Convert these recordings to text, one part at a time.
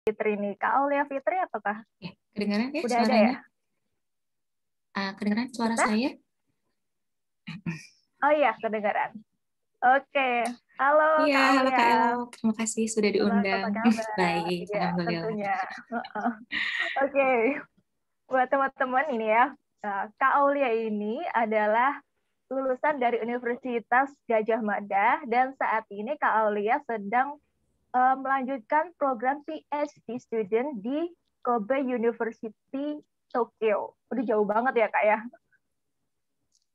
Fitri nih. Kak Aulia Fitri ataukah? Ya, kedengaran ya Udah ada ya? suaranya? Kedengaran suara Kita? saya? Oh iya, kedengaran. Oke. Halo Iya, Kak halo Aulia. Kak Elok. Terima kasih sudah Halo, diundang. apa kabar? Baik, Iya, alhamdulillah. tentunya. Oke. Buat teman-teman ini ya, Kak Aulia ini adalah lulusan dari Universitas Gajah Mada dan saat ini Kak Aulia sedang melanjutkan program PhD student di Kobe University Tokyo. Udah jauh banget ya Kak ya?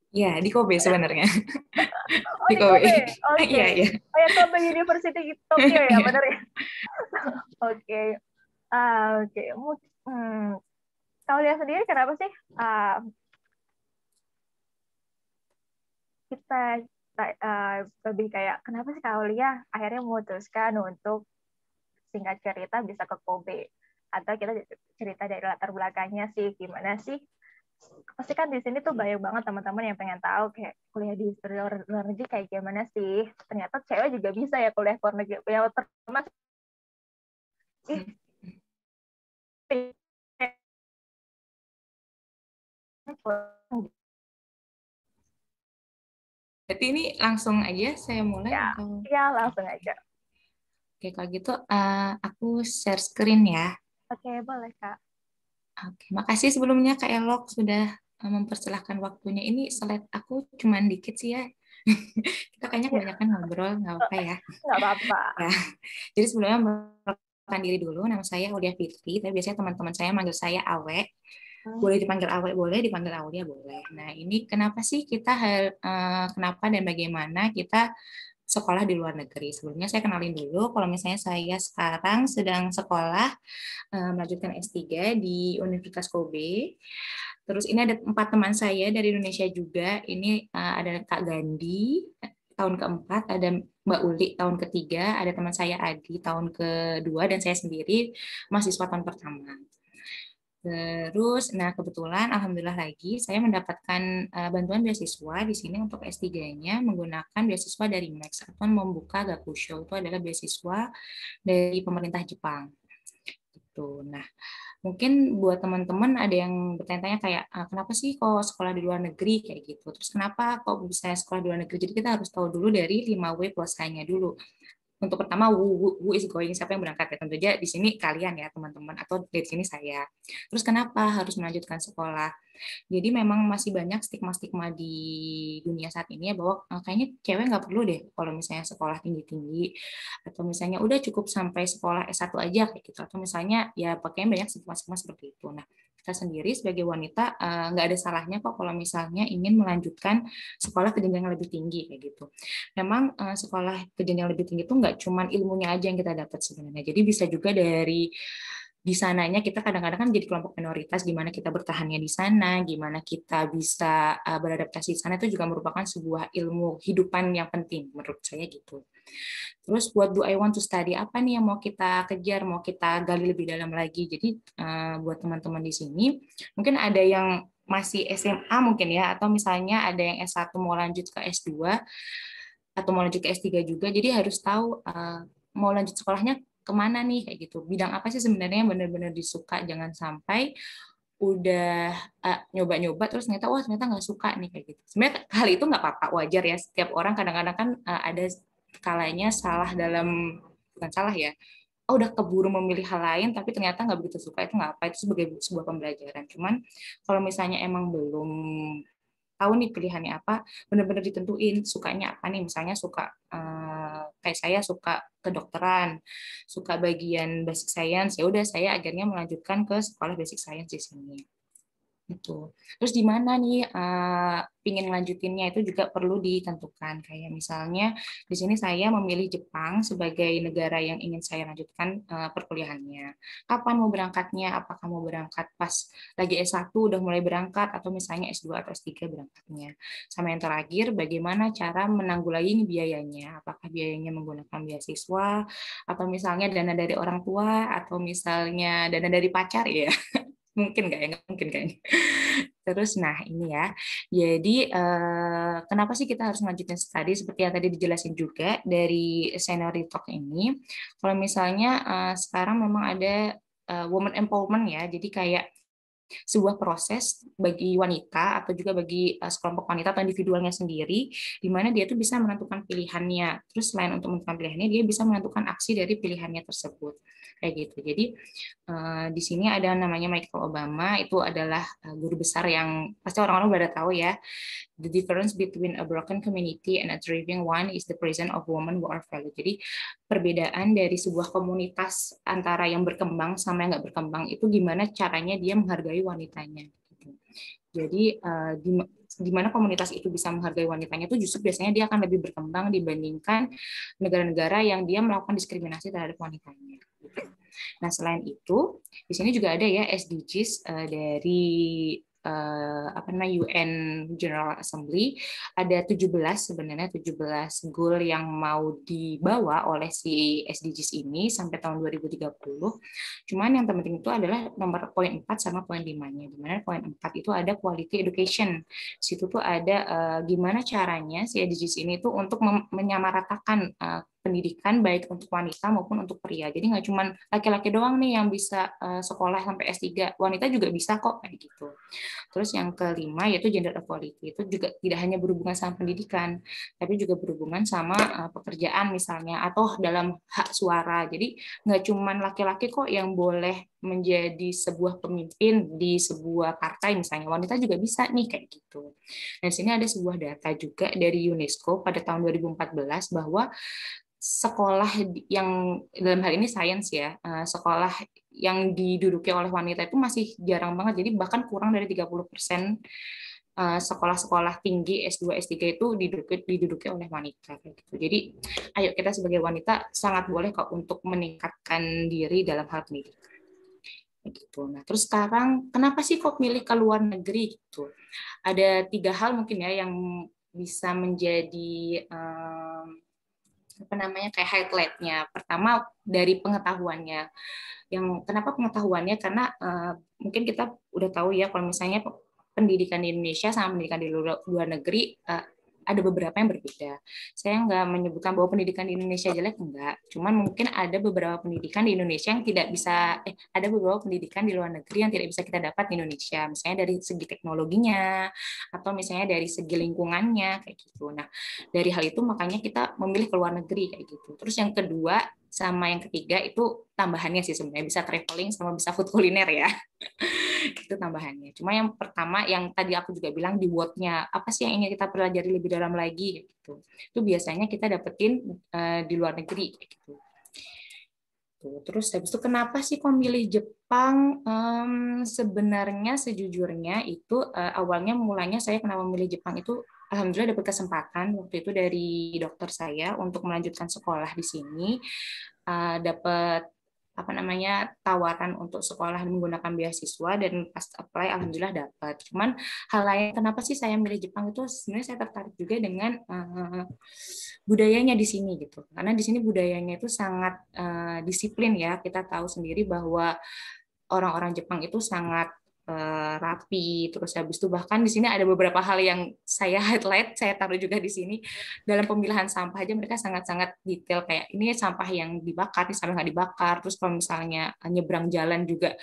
Iya, di Kobe sebenarnya. Oh Di di Kobe. Kobe, oke. Iya, iya. Oh ya Kobe University Tokyo ya, Iya. benar ya? Oke. Oke. Kalau lihat sendiri kenapa sih kita lebih kayak kenapa sih Kak Aulia akhirnya memutuskan untuk singkat cerita bisa ke Kobe atau kita cerita dari latar belakangnya sih gimana sih pasti kan di sini tuh banyak banget teman-teman yang pengen tahu kayak kuliah di luar negeri kayak gimana sih ternyata cewek juga bisa ya kuliah luar negeri ya terutama Berarti ini langsung aja saya mulai ya atau? ya langsung aja. Oke, kalau gitu aku share screen ya. Oke boleh Kak. Oke, makasih sebelumnya Kak Elok sudah mempersilahkan waktunya. Ini slide aku cuman dikit sih ya. Kita kayaknya Ya kebanyakan ngobrol, nggak apa-apa ya. nggak apa-apa. Ya, jadi sebelumnya memperkenalkan diri dulu, nama saya Aulia Fitri, tapi biasanya teman-teman saya manggil saya Awe. Boleh dipanggil Awe, boleh dipanggil Aulia, boleh. Nah, ini kenapa sih kenapa dan bagaimana kita sekolah di luar negeri? Sebelumnya saya kenalin dulu, kalau misalnya saya sekarang sedang sekolah melanjutkan S3 di Universitas Kobe. Terus ini ada 4 teman saya dari Indonesia juga. Ini ada Kak Gandhi, tahun keempat, ada Mbak Uli tahun ketiga, ada teman saya Adi tahun kedua, dan saya sendiri mahasiswa tahun pertama. Terus, nah kebetulan Alhamdulillah lagi saya mendapatkan bantuan beasiswa di sini untuk S3-nya menggunakan beasiswa dari Max atau membuka Gakusho. Itu adalah beasiswa dari pemerintah Jepang. Gitu. Nah, mungkin buat teman-teman ada yang bertanya-tanya kayak kenapa sih kok sekolah di luar negeri kayak gitu. Terus kenapa kok bisa sekolah di luar negeri? Jadi kita harus tahu dulu dari 5W plus K-nya dulu. Untuk pertama, who is going, siapa yang berangkat ya, tentu aja di sini kalian ya teman-teman, atau dari sini saya. Terus kenapa harus melanjutkan sekolah? Jadi memang masih banyak stigma-stigma di dunia saat ini ya bahwa kayaknya cewek nggak perlu deh kalau misalnya sekolah tinggi-tinggi, atau misalnya udah cukup sampai sekolah S1 aja kayak gitu, atau misalnya ya pakainya banyak stigma-stigma seperti itu. Nah, kita sendiri sebagai wanita nggak ada salahnya kok kalau misalnya ingin melanjutkan sekolah ke jenjang yang lebih tinggi kayak gitu. Memang sekolah ke jenjang lebih tinggi itu nggak cuma ilmunya aja yang kita dapat sebenarnya. Jadi bisa juga dari di sananya kita kadang-kadang kan jadi kelompok minoritas, gimana kita bertahannya di sana, gimana kita bisa beradaptasi di sana, itu juga merupakan sebuah ilmu hidupan yang penting menurut saya gitu. Terus what do I want to study, apa nih yang mau kita kejar, mau kita gali lebih dalam lagi. Jadi buat teman-teman di sini mungkin ada yang masih SMA mungkin ya, atau misalnya ada yang S1 mau lanjut ke S2 atau mau lanjut ke S3 juga, jadi harus tahu mau lanjut sekolahnya kemana nih kayak gitu, bidang apa sih sebenarnya yang benar-benar disuka, jangan sampai udah nyoba-nyoba terus ternyata wah ternyata nggak suka nih kayak gitu. Sebenarnya hal itu nggak apa-apa, wajar ya, setiap orang kadang-kadang kan ada kalanya salah dalam, bukan salah ya, oh, udah keburu memilih hal lain tapi ternyata nggak begitu suka, itu nggak apa, itu sebagai sebuah pembelajaran. Cuman kalau misalnya emang belum tahu nih pilihannya apa, benar-benar ditentuin sukanya apa nih. Misalnya suka kayak saya suka kedokteran, suka bagian basic science, ya udah saya akhirnya melanjutkan ke sekolah basic science di sini. Itu. Terus di mana nih pingin lanjutinnya itu juga perlu ditentukan. Kayak misalnya di sini saya memilih Jepang sebagai negara yang ingin saya lanjutkan perkuliahannya. Kapan mau berangkatnya? Apakah mau berangkat pas lagi S1 udah mulai berangkat, atau misalnya S2 atau S3 berangkatnya? Sama yang terakhir, bagaimana cara menanggulangi biayanya? Apakah biayanya menggunakan beasiswa, atau misalnya dana dari orang tua, atau misalnya dana dari pacar ya? Mungkin nggak ya? Nggak mungkin kayaknya. Terus, nah ini ya. Jadi, kenapa sih kita harus melanjutkan studi? Seperti yang tadi dijelasin juga dari Senior Talk ini. Kalau misalnya sekarang memang ada woman empowerment ya. Jadi kayak sebuah proses bagi wanita atau juga bagi sekelompok wanita atau individualnya sendiri, di mana dia tuh bisa menentukan pilihannya. Terus selain untuk menentukan pilihannya, dia bisa menentukan aksi dari pilihannya tersebut. Kayak gitu. Jadi di sini ada namanya Michael Obama, itu adalah guru besar yang pasti orang-orang udah tahu ya. The difference between a broken community and a thriving one is the presence of women who are valued. Jadi perbedaan dari sebuah komunitas antara yang berkembang sama yang nggak berkembang itu gimana caranya dia menghargai wanitanya. Jadi di mana komunitas itu bisa menghargai wanitanya itu justru biasanya dia akan lebih berkembang dibandingkan negara-negara yang dia melakukan diskriminasi terhadap wanitanya. Nah, selain itu, di sini juga ada ya SDGs dari apa namanya UN General Assembly. Ada 17 sebenarnya 17 goal yang mau dibawa oleh si SDGs ini sampai tahun 2030. Cuman yang terpenting itu adalah nomor poin 4 sama poin 5-nya. Di mana poin 4 itu ada quality education. Di situ tuh ada gimana caranya si SDGs ini tuh untuk menyamaratakan pendidikan baik untuk wanita maupun untuk pria. Jadi nggak cuma laki-laki doang nih yang bisa sekolah sampai S3, wanita juga bisa kok kayak gitu. Terus yang kelima yaitu gender equality. Itu juga tidak hanya berhubungan sama pendidikan, tapi juga berhubungan sama pekerjaan misalnya atau dalam hak suara. Jadi nggak cuma laki-laki kok yang boleh menjadi sebuah pemimpin di sebuah partai misalnya, wanita juga bisa nih kayak gitu. Dan di sini ada sebuah data juga dari UNESCO pada tahun 2014 bahwa sekolah yang dalam hal ini sains ya, sekolah yang diduduki oleh wanita itu masih jarang banget. Jadi bahkan kurang dari 30% sekolah-sekolah tinggi S2, S3 itu diduduki oleh wanita. Gitu. Jadi ayo kita sebagai wanita sangat boleh kok untuk meningkatkan diri dalam hal pendidikan. Gitu. Nah, terus sekarang kenapa sih kok milih ke luar negeri gitu? Ada 3 hal mungkin ya yang bisa menjadi apa namanya kayak highlightnya. Pertama dari pengetahuannya. Yang kenapa pengetahuannya? Karena mungkin kita udah tahu ya kalau misalnya pendidikan di Indonesia sama pendidikan di luar negeri ada beberapa yang berbeda. Saya nggak menyebutkan bahwa pendidikan di Indonesia jelek, enggak. Cuman mungkin ada beberapa pendidikan di Indonesia yang tidak bisa, ada beberapa pendidikan di luar negeri yang tidak bisa kita dapat di Indonesia. Misalnya dari segi teknologinya, atau misalnya dari segi lingkungannya, kayak gitu. Nah, dari hal itu makanya kita memilih ke luar negeri, kayak gitu. Terus yang kedua, sama yang ketiga itu tambahannya sih sebenarnya, bisa traveling sama bisa food kuliner ya. Itu tambahannya. Cuma yang pertama yang tadi aku juga bilang di word-nya, apa sih yang ingin kita pelajari lebih dalam lagi gitu. Itu biasanya kita dapetin di luar negeri gitu. Terus habis itu kenapa sih kok milih Jepang? Sebenarnya sejujurnya itu awalnya mulanya saya kenapa memilih Jepang itu alhamdulillah dapat kesempatan waktu itu dari dokter saya untuk melanjutkan sekolah di sini. Dapat apa namanya tawaran untuk sekolah menggunakan beasiswa dan pas apply alhamdulillah dapat. Cuman hal lain kenapa sih saya milih Jepang itu sebenarnya saya tertarik juga dengan budayanya di sini gitu. Karena di sini budayanya itu sangat disiplin ya. Kita tahu sendiri bahwa orang-orang Jepang itu sangat rapi, terus habis itu bahkan di sini ada beberapa hal yang saya highlight, saya taruh juga di sini dalam pemilahan sampah aja mereka sangat-sangat detail kayak ini sampah yang dibakar, ini sampah nggak dibakar, terus kalau misalnya nyebrang jalan juga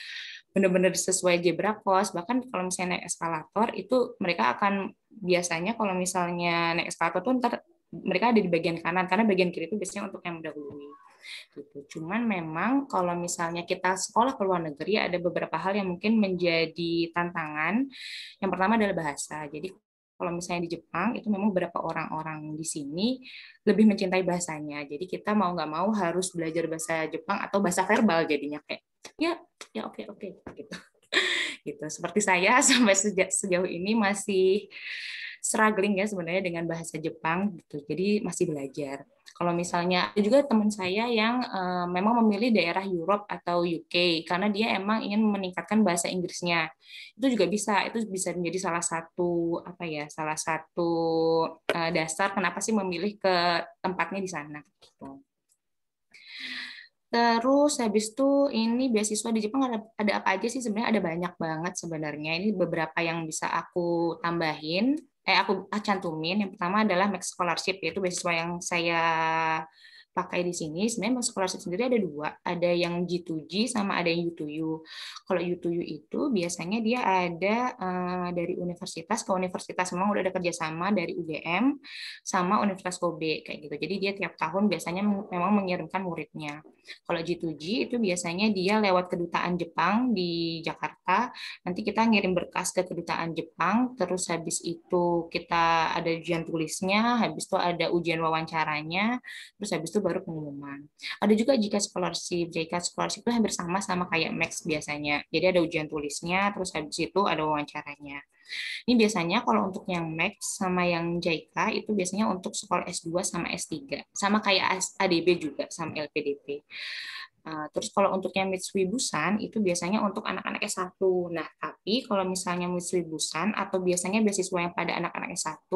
benar-benar sesuai zebra cross, bahkan kalau misalnya naik eskalator itu mereka akan biasanya kalau misalnya naik eskalator tuh ntar mereka ada di bagian kanan karena bagian kiri itu biasanya untuk yang mendahului. Gitu. Cuman memang kalau misalnya kita sekolah ke luar negeri ada beberapa hal yang mungkin menjadi tantangan. Yang pertama adalah bahasa. Jadi kalau misalnya di Jepang itu memang beberapa orang-orang di sini lebih mencintai bahasanya. Jadi kita mau nggak mau harus belajar bahasa Jepang atau bahasa verbal jadinya kayak ya oke gitu. Gitu. Seperti saya sampai sejauh ini masih struggling ya sebenarnya dengan bahasa Jepang gitu. Jadi masih belajar. Kalau misalnya ada juga teman saya yang memang memilih daerah Europe atau UK karena dia emang ingin meningkatkan bahasa Inggrisnya. Itu juga bisa, itu bisa menjadi salah satu apa ya, salah satu dasar kenapa sih memilih ke tempatnya di sana gitu. Terus habis itu ini beasiswa di Jepang ada apa aja sih sebenarnya, ada banyak banget sebenarnya. Ini beberapa yang bisa aku tambahin, aku cantumin. Yang pertama adalah Max Scholarship, yaitu beasiswa yang saya pakai di sini. Sebenarnya Max Scholarship sendiri ada dua, ada yang G2G sama ada yang U2U. Kalau U2U itu biasanya dia ada dari universitas ke universitas, memang udah ada kerjasama dari UGM sama Universitas Kobe kayak gitu. Jadi dia tiap tahun biasanya memang mengirimkan muridnya. Kalau G2G itu biasanya dia lewat kedutaan Jepang di Jakarta. Nanti kita ngirim berkas ke kedutaan Jepang, terus habis itu kita ada ujian tulisnya, habis itu ada ujian wawancaranya, terus habis itu baru pengumuman. Ada juga jika scholarship, JICA scholarship itu hampir sama kayak Max biasanya. Jadi ada ujian tulisnya, terus habis itu ada wawancaranya. Ini biasanya kalau untuk yang Max sama yang JICA itu biasanya untuk sekolah S2 sama S3. Sama kayak ADB juga sama LPDP. Terus kalau untuk yang Mitsui Busan itu biasanya untuk anak-anak S1. Nah, tapi kalau misalnya Mitsui Busan atau biasanya beasiswa yang pada anak-anak S1,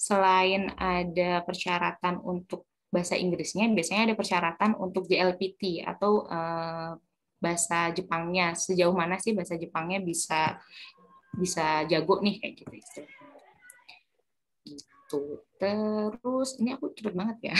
selain ada persyaratan untuk bahasa Inggrisnya, biasanya ada persyaratan untuk JLPT atau bahasa Jepangnya. Sejauh mana sih bahasa Jepangnya bisa bisa jago nih kayak gitu. Gitu. Terus ini aku cepet banget ya.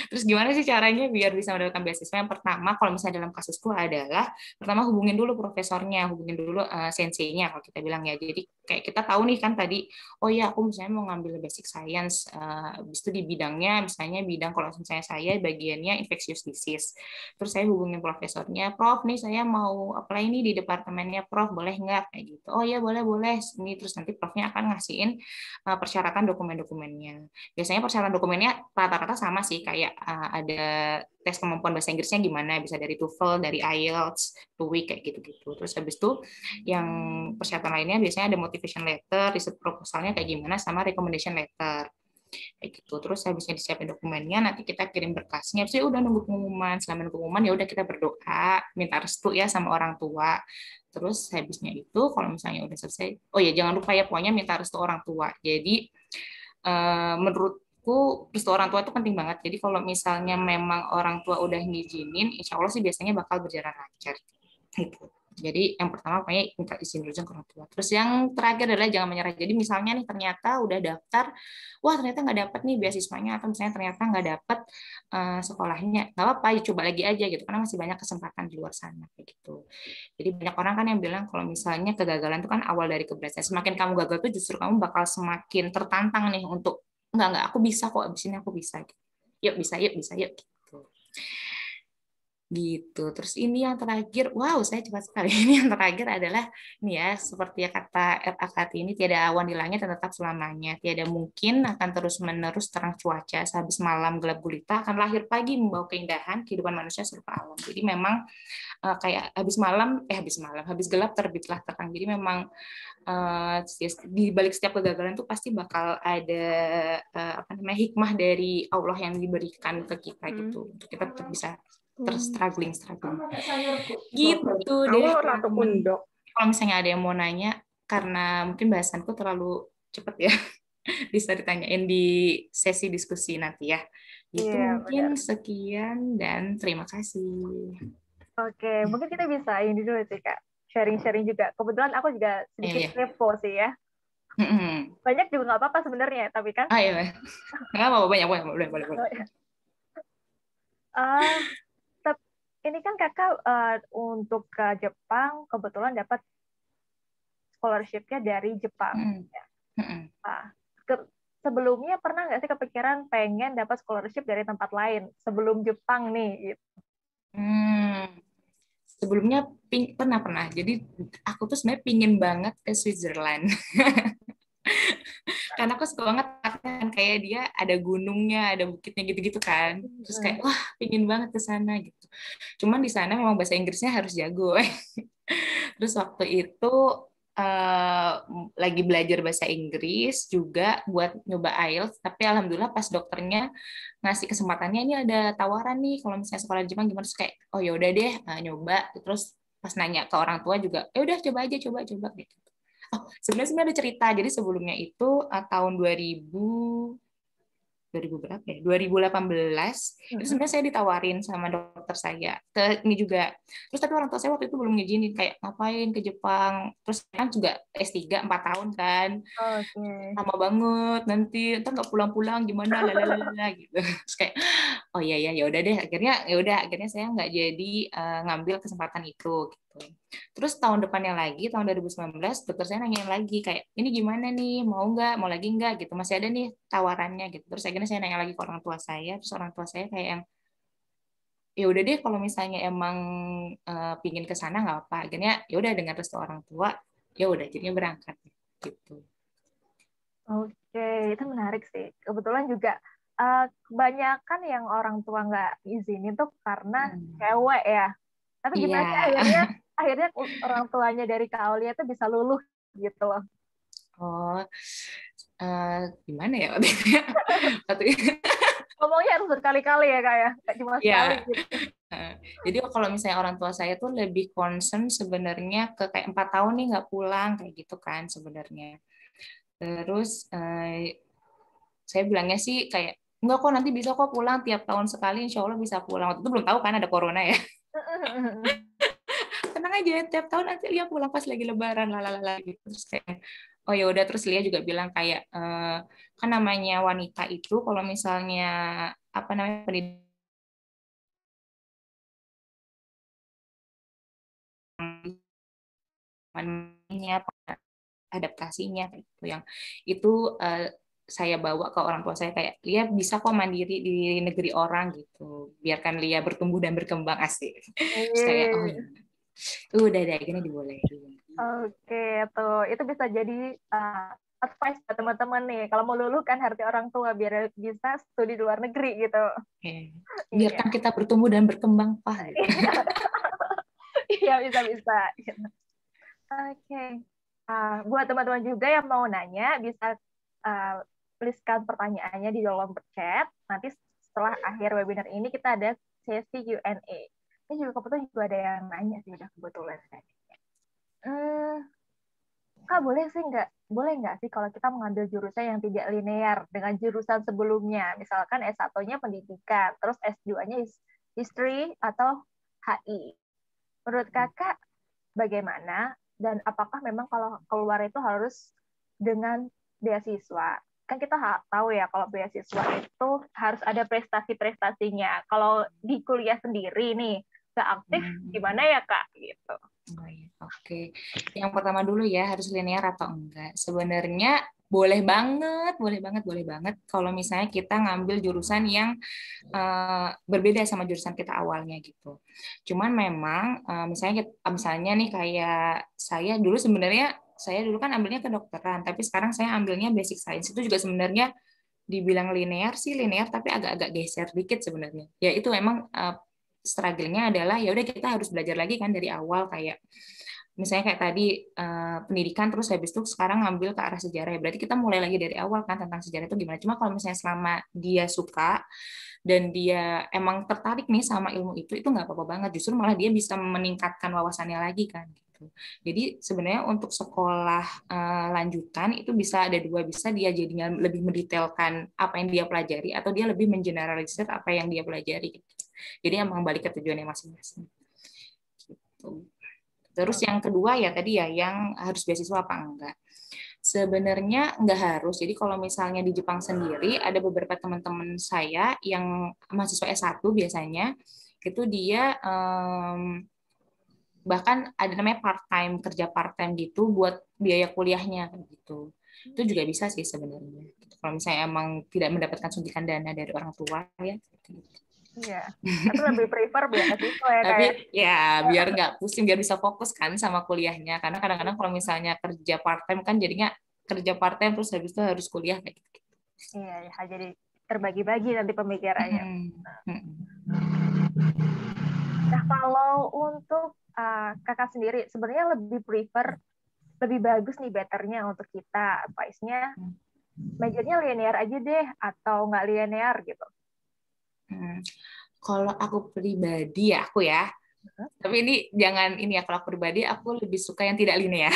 Terus gimana sih caranya biar bisa mendapatkan beasiswa? Yang pertama, kalau misalnya dalam kasusku adalah pertama hubungin dulu profesornya, hubungin dulu senseinya kalau kita bilang ya. Jadi kayak kita tahu nih kan tadi, oh ya aku misalnya mau ngambil basic science, habis itu di bidangnya misalnya bidang kalau misalnya saya bagiannya infectious disease. Terus saya hubungin profesornya, Prof nih saya mau apply ini di departemennya Prof, boleh nggak kayak gitu? Oh ya boleh boleh. Ini terus nanti Profnya akan ngasihin persyaratan dokumen-dokumennya. Biasanya persyaratan dokumennya rata-rata sama sih, kayak ada tes kemampuan bahasa Inggrisnya gimana, bisa dari TOEFL, dari IELTS, TOEIC kayak gitu-gitu. Terus habis itu yang persyaratan lainnya biasanya ada motivation letter, riset proposalnya kayak gimana, sama recommendation letter kayak gitu. Terus habisnya disiapin dokumennya, nanti kita kirim berkasnya. Terus ya udah nunggu pengumuman. Selama nunggu pengumuman ya udah kita berdoa, minta restu ya sama orang tua. Terus habisnya itu kalau misalnya udah selesai, oh ya jangan lupa ya pokoknya minta restu orang tua. Jadi menurutku restu orang tua itu penting banget. Jadi kalau misalnya memang orang tua udah ngizinin, insya Allah sih biasanya bakal berjalan lancar. Gitu. Jadi yang pertama pokoknya minta izin dulu ke orang tua. Terus yang terakhir adalah jangan menyerah. Jadi misalnya nih ternyata udah daftar, wah ternyata nggak dapet nih beasiswanya, atau misalnya ternyata nggak dapet sekolahnya, nggak apa-apa, coba lagi aja gitu. Karena masih banyak kesempatan di luar sana kayak gitu. Jadi banyak orang kan yang bilang kalau misalnya kegagalan itu kan awal dari keberhasilan. Semakin kamu gagal tuh justru kamu bakal semakin tertantang nih untuk nggak aku bisa kok, abis ini aku bisa. Yuk bisa, yuk bisa, yuk. Gitu. Gitu. Terus ini yang terakhir, wow, saya cepat sekali. Ini yang terakhir adalah ini ya, seperti ya kata R.A. Kartini, tiada awan di langit dan tetap selamanya. Tiada mungkin akan terus-menerus terang cuaca. Sehabis malam gelap gulita akan lahir pagi membawa keindahan kehidupan manusia serta alam. Jadi memang kayak habis gelap terbitlah terang. Jadi memang di balik setiap kegagalan tuh pasti bakal ada hikmah dari Allah yang diberikan ke kita gitu, untuk kita tetap bisa struggling gitu deh. Kalau misalnya ada yang mau nanya, karena mungkin bahasanku terlalu cepet ya, bisa ditanyain di sesi diskusi nanti ya. Itu mungkin sekian dan terima kasih. Oke, mungkin kita bisa ini dulu sih Kak, sharing-sharing juga. Kebetulan aku juga sedikit kepo sih ya. Banyak juga nggak apa-apa sebenarnya, tapi kan. Iya, nggak apa-apa, banyak, boleh. Ini kan kakak untuk ke Jepang kebetulan dapat scholarship-nya dari Jepang. Sebelumnya pernah nggak sih kepikiran pengen dapat scholarship dari tempat lain sebelum Jepang nih? Gitu. Sebelumnya pernah. Jadi aku tuh sebenarnya pingin banget ke Switzerland. Karena aku suka banget kan, kayak dia ada gunungnya, ada bukitnya gitu-gitu kan. Terus kayak wah, pingin banget ke sana gitu. Cuman di sana memang bahasa Inggrisnya harus jago. Terus waktu itu lagi belajar bahasa Inggris juga buat nyoba IELTS, tapi alhamdulillah pas dokternya ngasih kesempatannya, ini ada tawaran nih kalau misalnya sekolah di Jepang gimana, terus kayak oh ya udah deh nyoba. Terus pas nanya ke orang tua juga ya udah coba aja coba gitu. Oh sebenarnya ada cerita. Jadi sebelumnya itu tahun 2018 2000 berapa ya? 2018 itu sebenarnya saya ditawarin sama dokter saya ke ini juga. Terus tapi orang tua saya waktu itu belum ngizinin, kayak ngapain ke Jepang. Terus kan juga S3 4 tahun kan. Oke. Lama banget, nanti ntar nggak pulang-pulang gimana lalalala gitu. Terus kayak oh iya ya, ya udah deh, akhirnya saya nggak jadi ngambil kesempatan itu gitu. Terus tahun depannya lagi, tahun 2019, dokter saya nanyain lagi kayak ini gimana nih, mau lagi nggak gitu, masih ada nih tawarannya gitu. Terus akhirnya saya nanya lagi ke orang tua saya, terus orang tua saya kayak yang ya udah deh kalau misalnya emang pingin ke sana nggak apa. Akhirnya ya udah dengan restu orang tua, ya udah jadinya berangkat gitu. Oke, itu menarik sih. Kebetulan juga kebanyakan yang orang tua nggak izinin tuh karena cewek ya. Tapi Iya. gimana sih akhirnya orang tuanya dari Kak Aulia tuh bisa luluh gitu loh. Oh, gimana ya waktu itu? Ngomongnya harus berkali-kali ya Kak ya, nggak cuma sekali Ya, gitu. jadi kalau misalnya orang tua saya tuh lebih concern sebenarnya ke kayak 4 tahun nih nggak pulang kayak gitu kan sebenarnya. Terus saya bilangnya sih kayak enggak kok nanti bisa kok pulang tiap tahun sekali, insya Allah bisa pulang. Waktu itu belum tahu kan ada corona ya. Tenang aja, tiap tahun nanti Lia pulang pas lagi Lebaran, lalala gitu. Terus kayak oh ya udah, terus Lia juga bilang kayak kan namanya wanita itu kalau misalnya apa namanya pendidikan adaptasinya kayak gitu yang itu saya bawa ke orang tua saya kayak Lia bisa kok mandiri di negeri orang gitu, biarkan Lia bertumbuh dan berkembang asik. Terus kayak oh Iya. ya udah deh akhirnya dibolehin. Oke, tuh itu bisa jadi advice buat teman-teman nih. Kalau mau luluh kan harus orang tua biar bisa studi di luar negeri gitu. Iya, Biarkan kita bertumbuh dan berkembang Pak gitu. iya bisa-bisa. Oke. Buat teman-teman juga yang mau nanya, bisa tuliskan pertanyaannya di kolom chat. Nanti setelah akhir webinar ini kita ada sesi Q&A. Ini juga kebetulan juga ada yang nanya sih udah kebetulan. Hmm, Kak, boleh nggak sih kalau kita mengambil jurusan yang tidak linear dengan jurusan sebelumnya, misalkan S1-nya pendidikan, terus S2-nya history atau HI. Menurut kakak bagaimana, dan apakah memang kalau keluar itu harus dengan beasiswa? Kan kita tahu ya kalau beasiswa itu harus ada prestasi-prestasinya. Kalau di kuliah sendiri nih, nggak aktif, gimana ya Kak? Gitu. Oh, iya. Oke. Yang pertama dulu ya, harus linear atau enggak. Sebenarnya boleh banget, boleh banget, boleh banget kalau misalnya kita ngambil jurusan yang berbeda sama jurusan kita awalnya gitu. Cuman memang misalnya nih kayak saya dulu kan ambilnya kedokteran, tapi sekarang saya ambilnya basic science. Itu juga sebenarnya dibilang linear sih linear, tapi agak-agak geser dikit sebenarnya. Ya itu memang struggle-nya adalah ya udah kita harus belajar lagi kan dari awal, kayak misalnya kayak tadi pendidikan terus habis itu sekarang ngambil ke arah sejarah, ya berarti kita mulai lagi dari awal kan tentang sejarah itu gimana. Cuma kalau misalnya selama dia suka dan dia emang tertarik nih sama ilmu itu nggak apa-apa banget, justru malah dia bisa meningkatkan wawasannya lagi kan gitu. Jadi sebenarnya untuk sekolah lanjutan itu bisa ada dua, bisa dia jadinya lebih mendetailkan apa yang dia pelajari atau dia lebih mengeneralisir apa yang dia pelajari gitu. Jadi emang balik ke tujuannya masing-masing gitu. Terus yang kedua ya tadi ya yang harus beasiswa apa enggak. Sebenarnya nggak harus. Jadi kalau misalnya di Jepang sendiri ada beberapa teman-teman saya yang mahasiswa S1 biasanya itu dia bahkan ada namanya kerja part time gitu buat biaya kuliahnya gitu. Itu juga bisa sih sebenarnya. Kalau misalnya emang tidak mendapatkan suntikan dana dari orang tua ya. Iya. Tapi lebih prefer beasiswa ya kayak. Tapi ya biar nggak pusing, biar bisa fokus kan sama kuliahnya. Karena kadang-kadang kalau misalnya kerja part time kan jadinya kerja part time terus habis itu harus kuliah kayak gitu. Iya, ya, jadi terbagi-bagi nanti pemikirannya. Nah, kalau untuk kakak sendiri, sebenarnya lebih prefer, lebih bagus nih betternya untuk kita, advice-nya, majornya linear aja deh, atau nggak linear gitu. Kalau aku pribadi ya, tapi ini jangan ini ya, kalau aku pribadi aku lebih suka yang tidak linear.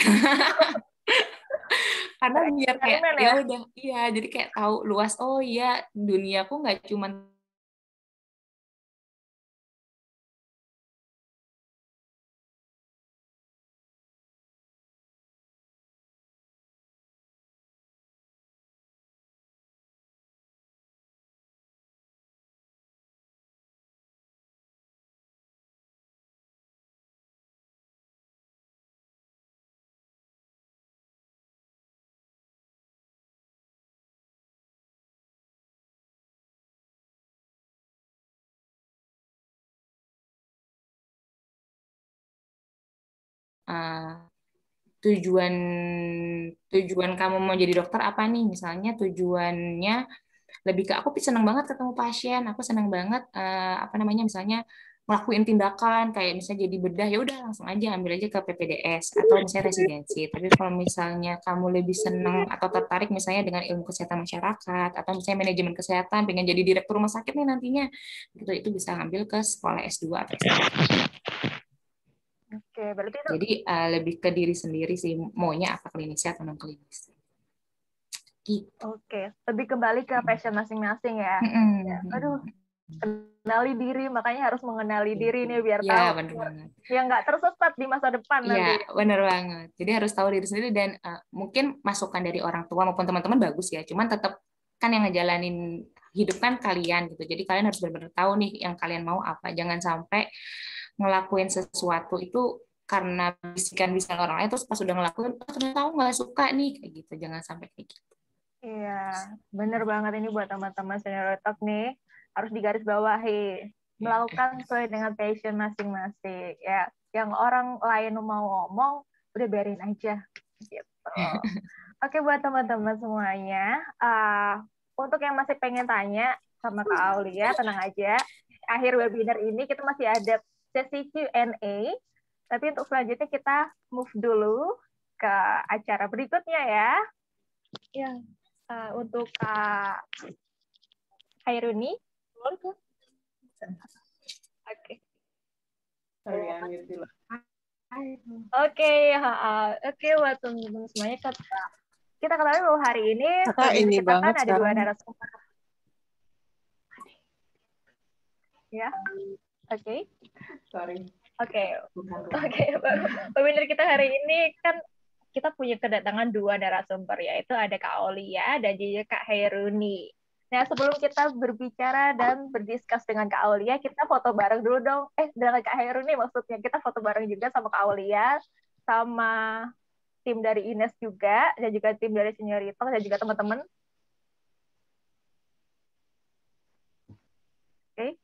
Karena biar kayak Eksperimen ya ya. udah, iya, jadi kayak tahu luas. Oh iya, duniaku nggak cuma uh, tujuan tujuan kamu mau jadi dokter apa nih? Misalnya tujuannya lebih ke aku senang banget ketemu pasien, aku senang banget apa namanya misalnya ngelakuin tindakan kayak misalnya jadi bedah, ya udah langsung aja ambil aja ke PPDS atau misalnya residensi. Tapi kalau misalnya kamu lebih senang atau tertarik misalnya dengan ilmu kesehatan masyarakat atau misalnya manajemen kesehatan, pengen jadi direktur rumah sakit nih nantinya, gitu itu bisa ngambil ke sekolah S2 atau S3. Oke, berarti itu Jadi lebih ke diri sendiri sih maunya apa klinis atau non klinis. Gitu. oke. Lebih kembali ke passion masing-masing ya. Ya, aduh, kenali diri, makanya harus mengenali diri nih biar Ya, tahu benar banget. yang nggak tersesat di masa depan Iya, nanti. benar banget. Jadi harus tahu diri sendiri dan mungkin masukan dari orang tua maupun teman-teman bagus ya. Cuman tetap kan yang ngejalanin hidup kan kalian gitu. Jadi kalian harus benar-benar tahu nih yang kalian mau apa. Jangan sampai ngelakuin sesuatu itu karena bisikan-bisikan orang lain terus pas udah ngelakuin, oh, ternyata aku nggak suka nih kayak gitu. Jangan sampai kayak gitu. Iya, bener banget ini buat teman-teman senior talk nih. Harus digarisbawahi. Melakukan sesuai dengan passion masing-masing. Ya, yang orang lain mau ngomong, udah biarin aja. Gitu. Oke, buat teman-teman semuanya. Untuk yang masih pengen tanya sama Kak Aulia, tenang aja. Akhir webinar ini kita masih ada sesi Q&A. Tapi untuk selanjutnya kita move dulu ke acara berikutnya ya. Ya, untuk Kak Hairuni. Oke. Oke, oke buat teman-teman semuanya. Kita ketahui bahwa hari ini Kakak webinar ini kita kan banget ada dua sekarang. narasumber. Ya, oke. Sorry. Oke, oke. Webinar kita hari ini kan kita punya kedatangan dua narasumber, yaitu ada Kak Aulia dan juga Kak Hairuni. Nah, sebelum kita berbicara dan berdiskus dengan Kak Aulia, kita foto bareng dulu dong. Dengan Kak Hairuni maksudnya. Kita foto bareng juga sama Kak Aulia, sama tim dari Ines juga, dan juga tim dari Seniorito, dan juga teman-teman. Oke.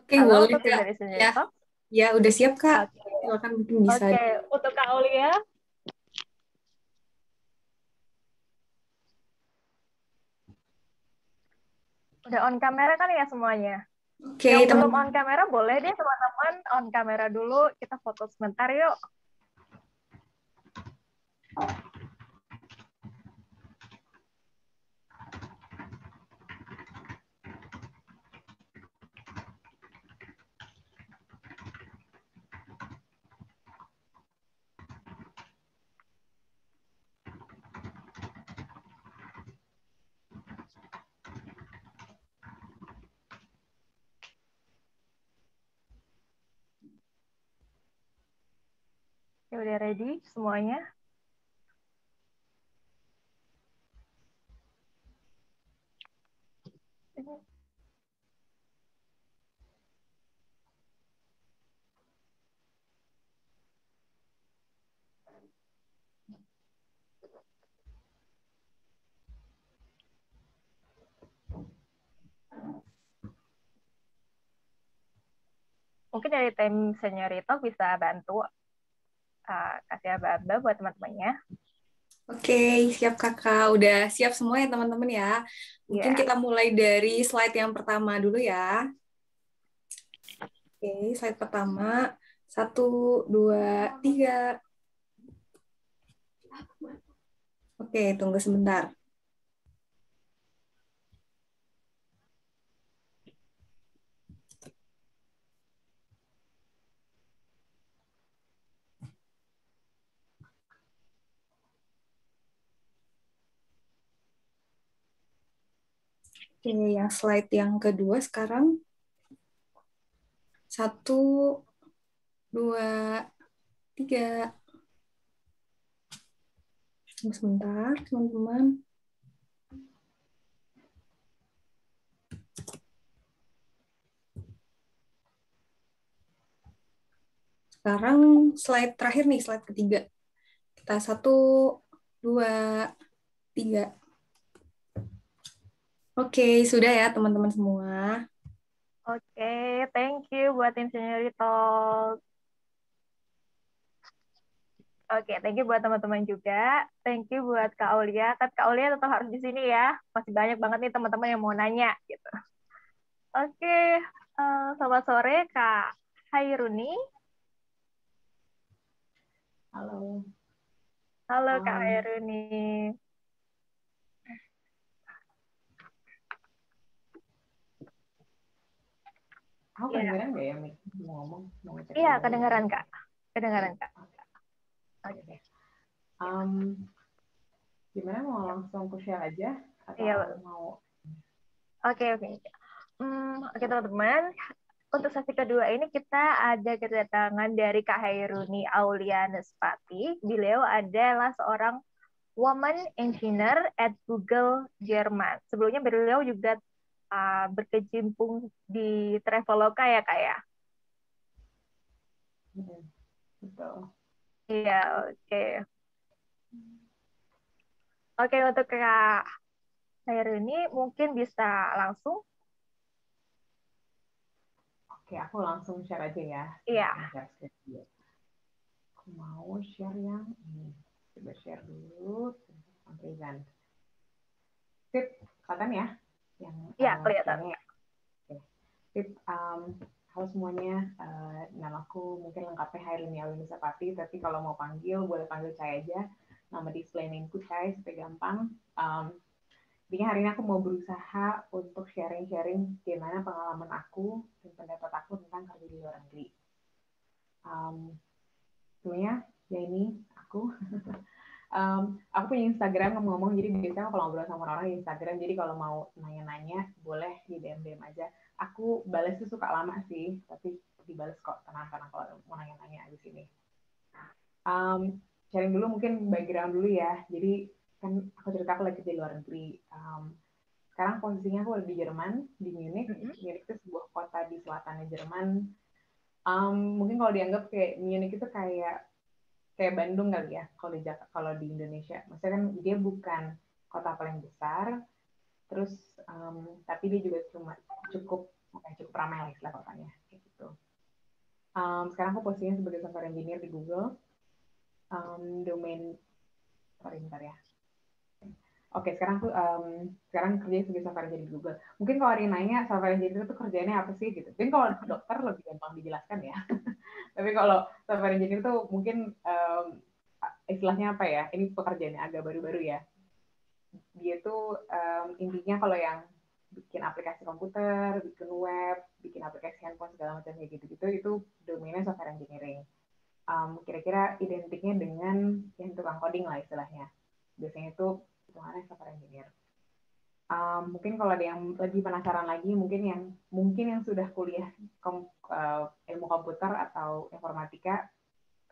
Oke, Halo, boleh untuk tim Kak. dari Ya, Seniorito. ya udah siap Kak. Oke. Silakan mungkin bisa. Oke, untuk Kak Aulia, udah on kamera kan ya semuanya? Oke, Yang teman. belum on kamera boleh deh teman-teman on kamera dulu. Kita foto sebentar yuk. Ya udah ready semuanya. Mungkin dari tim Seniorito bisa bantu kasih aba-aba buat teman-temannya. Oke, siap Kakak. Udah siap semua ya teman-teman ya. Mungkin Ya. kita mulai dari slide yang pertama dulu ya. Oke, slide pertama. Satu, dua, tiga. Oke, tunggu sebentar. Oke, yang slide yang kedua sekarang. 1, 2, 3. Sebentar, teman-teman. Sekarang slide terakhir nih, slide ketiga. Kita 1, 2, 3. Oke, sudah ya teman-teman semua. Oke, thank you buat tim Seniori Talk. Oke, thank you buat teman-teman juga. Thank you buat Kak Aulia. Tapi Kak Aulia tetap harus di sini ya. Masih banyak banget nih teman-teman yang mau nanya gitu. Oke, selamat sore Kak Hairuni. Halo. Halo Kak Hairuni. Aku kedengeran nggak ya, Mik? Mau ngomong, mau ngecek. Iya, kedengeran Kak. Kedengeran Kak. Oke. Gimana, mau langsung ke share aja? Atau Iya. mau... Oke. Oke teman-teman. Untuk sesi kedua ini kita ada kedatangan dari Kak Hairuni Aulia Nespati. Beliau adalah seorang woman engineer at Google Jerman. Sebelumnya beliau juga berkecimpung di Traveloka ya Kak ya? Betul. Iya, oke. Oke, untuk Kak Hairuni mungkin bisa langsung. Oke, aku langsung share aja ya. Iya. Share screen. Aku mau share yang ini. Coba share dulu. Present. Sip, kelihatan ya? Yang Iya, kelihatan. Oke. Sip, halo semuanya. Nama aku mungkin lengkapnya Hairuni Aulia Nespati, tapi kalau mau panggil, boleh panggil saya aja. Nama display name-ku saya supaya gampang. Jadi hari ini aku mau berusaha untuk sharing-sharing gimana pengalaman aku dan pendapat aku tentang kerja di luar negeri. Sebenarnya ya ini aku. Aku punya Instagram ngomong-ngomong, jadi biasanya kalau ngobrol sama orang di Instagram, jadi kalau mau nanya-nanya boleh di DM aja. Aku balas tuh suka lama sih, tapi dibalas kok, tenang-tenang kalau mau nanya-nanya di sini. Sharing dulu mungkin background dulu ya. Jadi kan aku cerita aku lagi di luar negeri. Sekarang posisinya aku ada di Jerman, di Munich. Munich itu sebuah kota di selatan Jerman. Mungkin kalau dianggap kayak Munich itu kayak Bandung kali ya, kalau di Indonesia. Maksudnya kan dia bukan kota paling besar, terus tapi dia juga cukup ramai lah istilah kotanya. Kayak gitu. Sekarang aku posisinya sebagai software engineer di Google. Domain, bentar ya. Oke, sekarang kerja sebagai software engineer di Google. Mungkin kalau ada yang nanya software engineer itu kerjanya apa sih gitu. Mungkin kalau dokter lebih gampang dijelaskan ya. Tapi kalau software engineer itu mungkin istilahnya apa ya? Ini pekerjaannya agak baru-baru ya. Dia tuh intinya kalau yang bikin aplikasi komputer, bikin web, bikin aplikasi handphone segala macam kayak gitu-gitu, itu domainnya software engineering. Kira-kira identiknya dengan yang tukang coding lah istilahnya. Biasanya itu hitungannya software engineer. Mungkin kalau ada yang lebih penasaran lagi, mungkin yang sudah kuliah ilmu komputer atau informatika,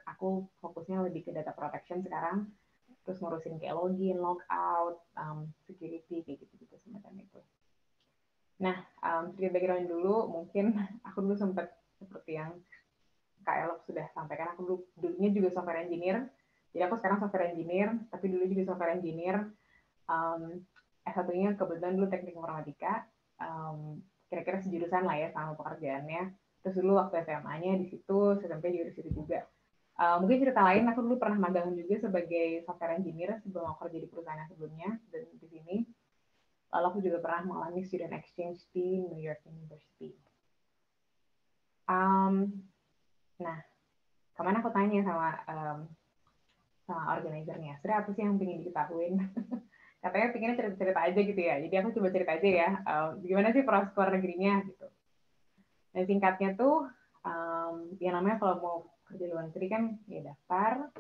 aku fokusnya lebih ke data protection sekarang, terus ngurusin kayak login, logout, security kayak gitu semacam itu. Nah, sedikit background dulu, mungkin aku dulu sempat seperti yang Kak Elok sudah sampaikan, aku dulunya juga software engineer. Jadi aku sekarang software engineer, tapi dulu juga software engineer. S1-nya kebetulan dulu teknik informatika, kira-kira sejurusan lah ya sama pekerjaannya. Terus dulu waktu SMA-nya di situ, SMP juga di situ juga. Mungkin cerita lain, aku dulu pernah magang juga sebagai software engineer sebelum aku kerja di perusahaan sebelumnya, dan di sini. Lalu aku juga pernah mengalami student exchange di New York University. Nah, kemana aku tanya sama organizernya, sebenarnya apa sih yang ingin diketahuin? Katanya pengennya cerita-cerita aja gitu ya. Jadi aku coba cerita aja ya, gimana sih proses keluar negerinya gitu. Dan singkatnya tuh, yang namanya kalau mau kerja di luar negeri kan ya daftar,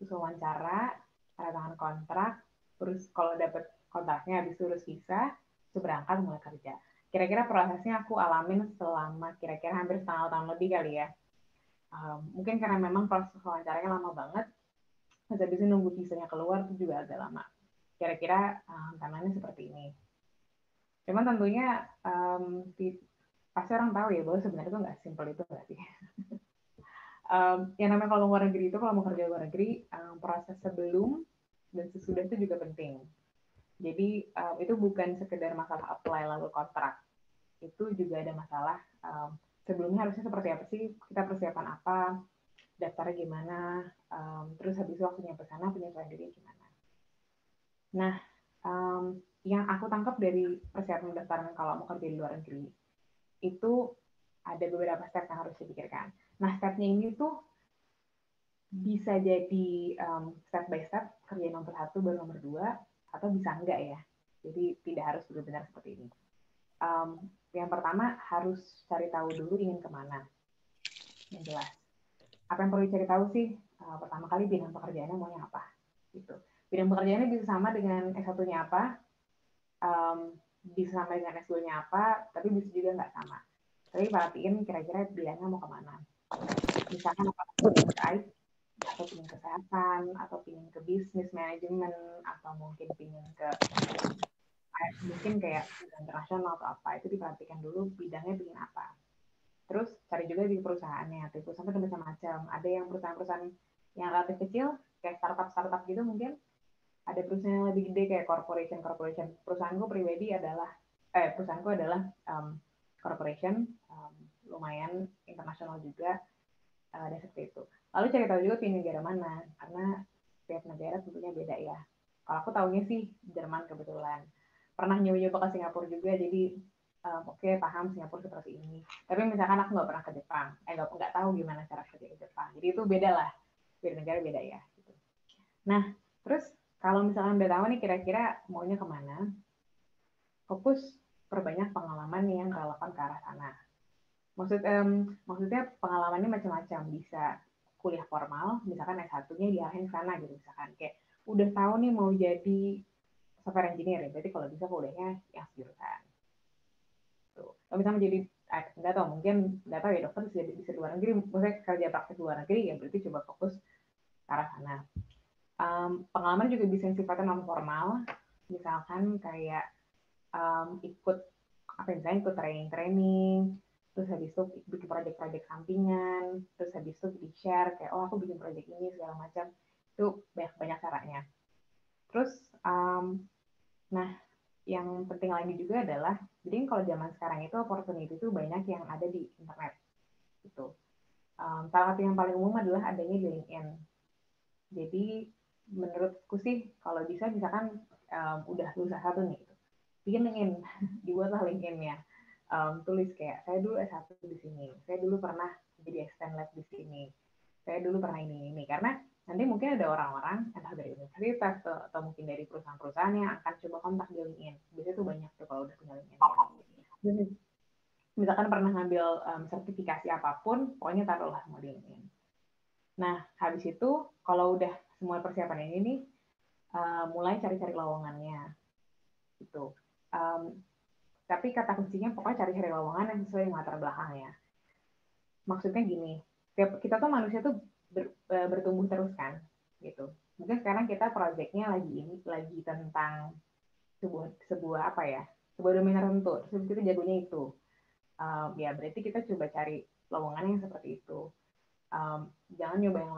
terus wawancara, tanda tangan kontrak, terus kalau dapet kontraknya habis urus visa, berangkat mulai kerja. Kira-kira prosesnya aku alamin selama kira-kira hampir setengah tahun lebih kali ya. Mungkin karena memang proses wawancaranya lama banget, terus habis itu nunggu visanya keluar itu juga agak lama. Kira-kira timeline-nya seperti ini. Cuman tentunya pasti orang tahu ya bahwa sebenarnya itu nggak simpel itu nggak sih. Yang namanya kalau luar negeri itu, kalau mau kerja luar negeri, proses sebelum dan sesudah itu juga penting. Jadi itu bukan sekedar masalah apply lalu kontrak, itu juga ada masalah sebelumnya harusnya seperti apa sih, kita persiapan apa, daftarnya gimana, terus habis waktu nyampe sana penyesuaian diri gimana. Nah, yang aku tangkap dari persiapan pendaftaran kalau mau kerja di luar negeri itu ada beberapa step yang harus dipikirkan. Nah, stepnya ini tuh bisa jadi step by step, kerja nomor 1 baru nomor 2, atau bisa enggak ya. Jadi tidak harus benar-benar seperti ini. Yang pertama harus cari tahu dulu ingin kemana. Yang jelas. Apa yang perlu dicari tahu sih? Pertama kali bidang pekerjaannya maunya apa. Gitu. Bidang pekerjaannya bisa sama dengan S1-nya apa, bisa sama dengan S2-nya apa, tapi bisa juga nggak sama. Tapi perhatiin kira-kira bidangnya mau kemana. Misalkan apakah ingin ke IT, atau ingin kesehatan, atau ingin ke bisnis manajemen, atau mungkin ingin ke mungkin kayak internasional atau apa, itu diperhatikan dulu bidangnya ingin apa. Terus cari juga di perusahaannya, di perusahaan itu macam-macam. Ada yang perusahaan-perusahaan yang relatif kecil, kayak startup gitu mungkin. Ada perusahaan yang lebih gede kayak corporation. Perusahaanku adalah corporation, lumayan internasional juga, dan seperti itu. Lalu cari tahu juga di negara mana, karena setiap negara tentunya beda ya. Kalau aku tahunya sih Jerman kebetulan. Pernah nyoba ke Singapura juga, jadi oke, paham Singapura seperti ini. Tapi misalkan aku nggak pernah ke Jepang, nggak tahu gimana cara kerja ke Jepang. Jadi itu beda lah, beda negara beda ya. Gitu. Nah, terus kalau misalkan udah tahu nih kira-kira maunya kemana, fokus perbanyak pengalaman yang relevan ke arah sana. Maksudnya pengalamannya macam-macam, bisa kuliah formal, misalkan S1-nya diarahin ke sana gitu, misalkan kayak udah tahu nih mau jadi software engineer ya, berarti kalau bisa kuliahnya yang jurusan. Tuh. Kalau misalnya jadi nggak tahu, mungkin nggak tahu ya dokter bisa di luar negeri, maksudnya kerja praktek di luar negeri ya berarti coba fokus ke arah sana. Pengalaman juga bisa yang sifatnya non formal, misalkan kayak ikut ikut training, terus habis itu bikin project sampingan, terus habis itu di share kayak aku bikin project ini segala macam, itu banyak caranya. Terus nah yang penting lagi juga adalah, jadi kalau zaman sekarang itu opportunity itu banyak yang ada di internet gitu. Salah satu yang paling umum adalah adanya di LinkedIn. Jadi menurutku sih kalau bisa misalkan udah lulus S1 nih gitu, bikin LinkedIn, dibuatlah LinkedIn-nya, tulis kayak saya dulu S1 di sini, saya dulu pernah jadi assistant lab di sini, saya dulu pernah ini, karena nanti mungkin ada orang-orang entah dari universitas atau mungkin dari perusahaan-perusahaan yang akan coba kontak di LinkedIn. Biasanya tuh banyak tuh kalau udah punya LinkedIn. Misalkan pernah ngambil sertifikasi apapun, pokoknya taruhlah semua di LinkedIn. Nah, habis itu kalau udah semua persiapan ini nih, mulai cari-cari lowongannya gitu. Tapi kata kuncinya pokoknya cari-cari lowongan yang sesuai dengan latar belakangnya. Maksudnya gini, kita tuh manusia tuh bertumbuh terus kan, gitu. Mungkin sekarang kita proyeknya lagi tentang sebuah apa ya, sebuah domain tertentu, terus kita jagonya itu. Ya berarti kita coba cari lowongan yang seperti itu. Jangan nyoba yang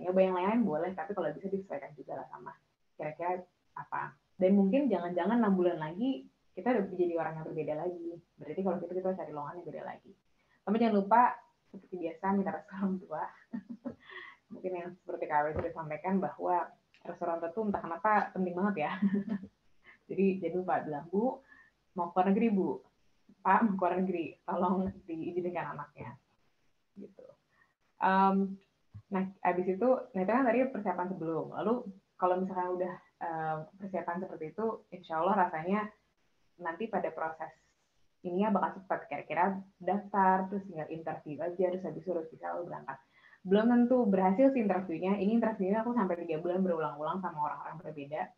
nyoba yang lain boleh, tapi kalau bisa disesuaikan juga lah sama kira-kira apa. Dan mungkin jangan-jangan 6 bulan lagi kita udah jadi orang yang berbeda lagi. Berarti kalau kita cari lowongan yang beda lagi. Tapi jangan lupa seperti biasa minta restu orang tua. Mungkin yang seperti Kak sudah sampaikan bahwa restu orang tua itu entah kenapa penting banget ya. Jadi jangan lupa bilang, Bu, mau ke luar negeri Bu, Pak mau ke luar negeri, tolong diizinkan anaknya. Gitu. Nah, abis itu kan tadi persiapan sebelum. Lalu kalau misalkan udah persiapan seperti itu, insya Allah rasanya nanti pada proses ininya bakal cepat. Kira-kira daftar, terus tinggal interview aja, terus habis itu bisa lo berangkat. Belum tentu berhasil sih interviewnya. Ini interviewnya aku sampai 3 bulan berulang-ulang sama orang-orang berbeda.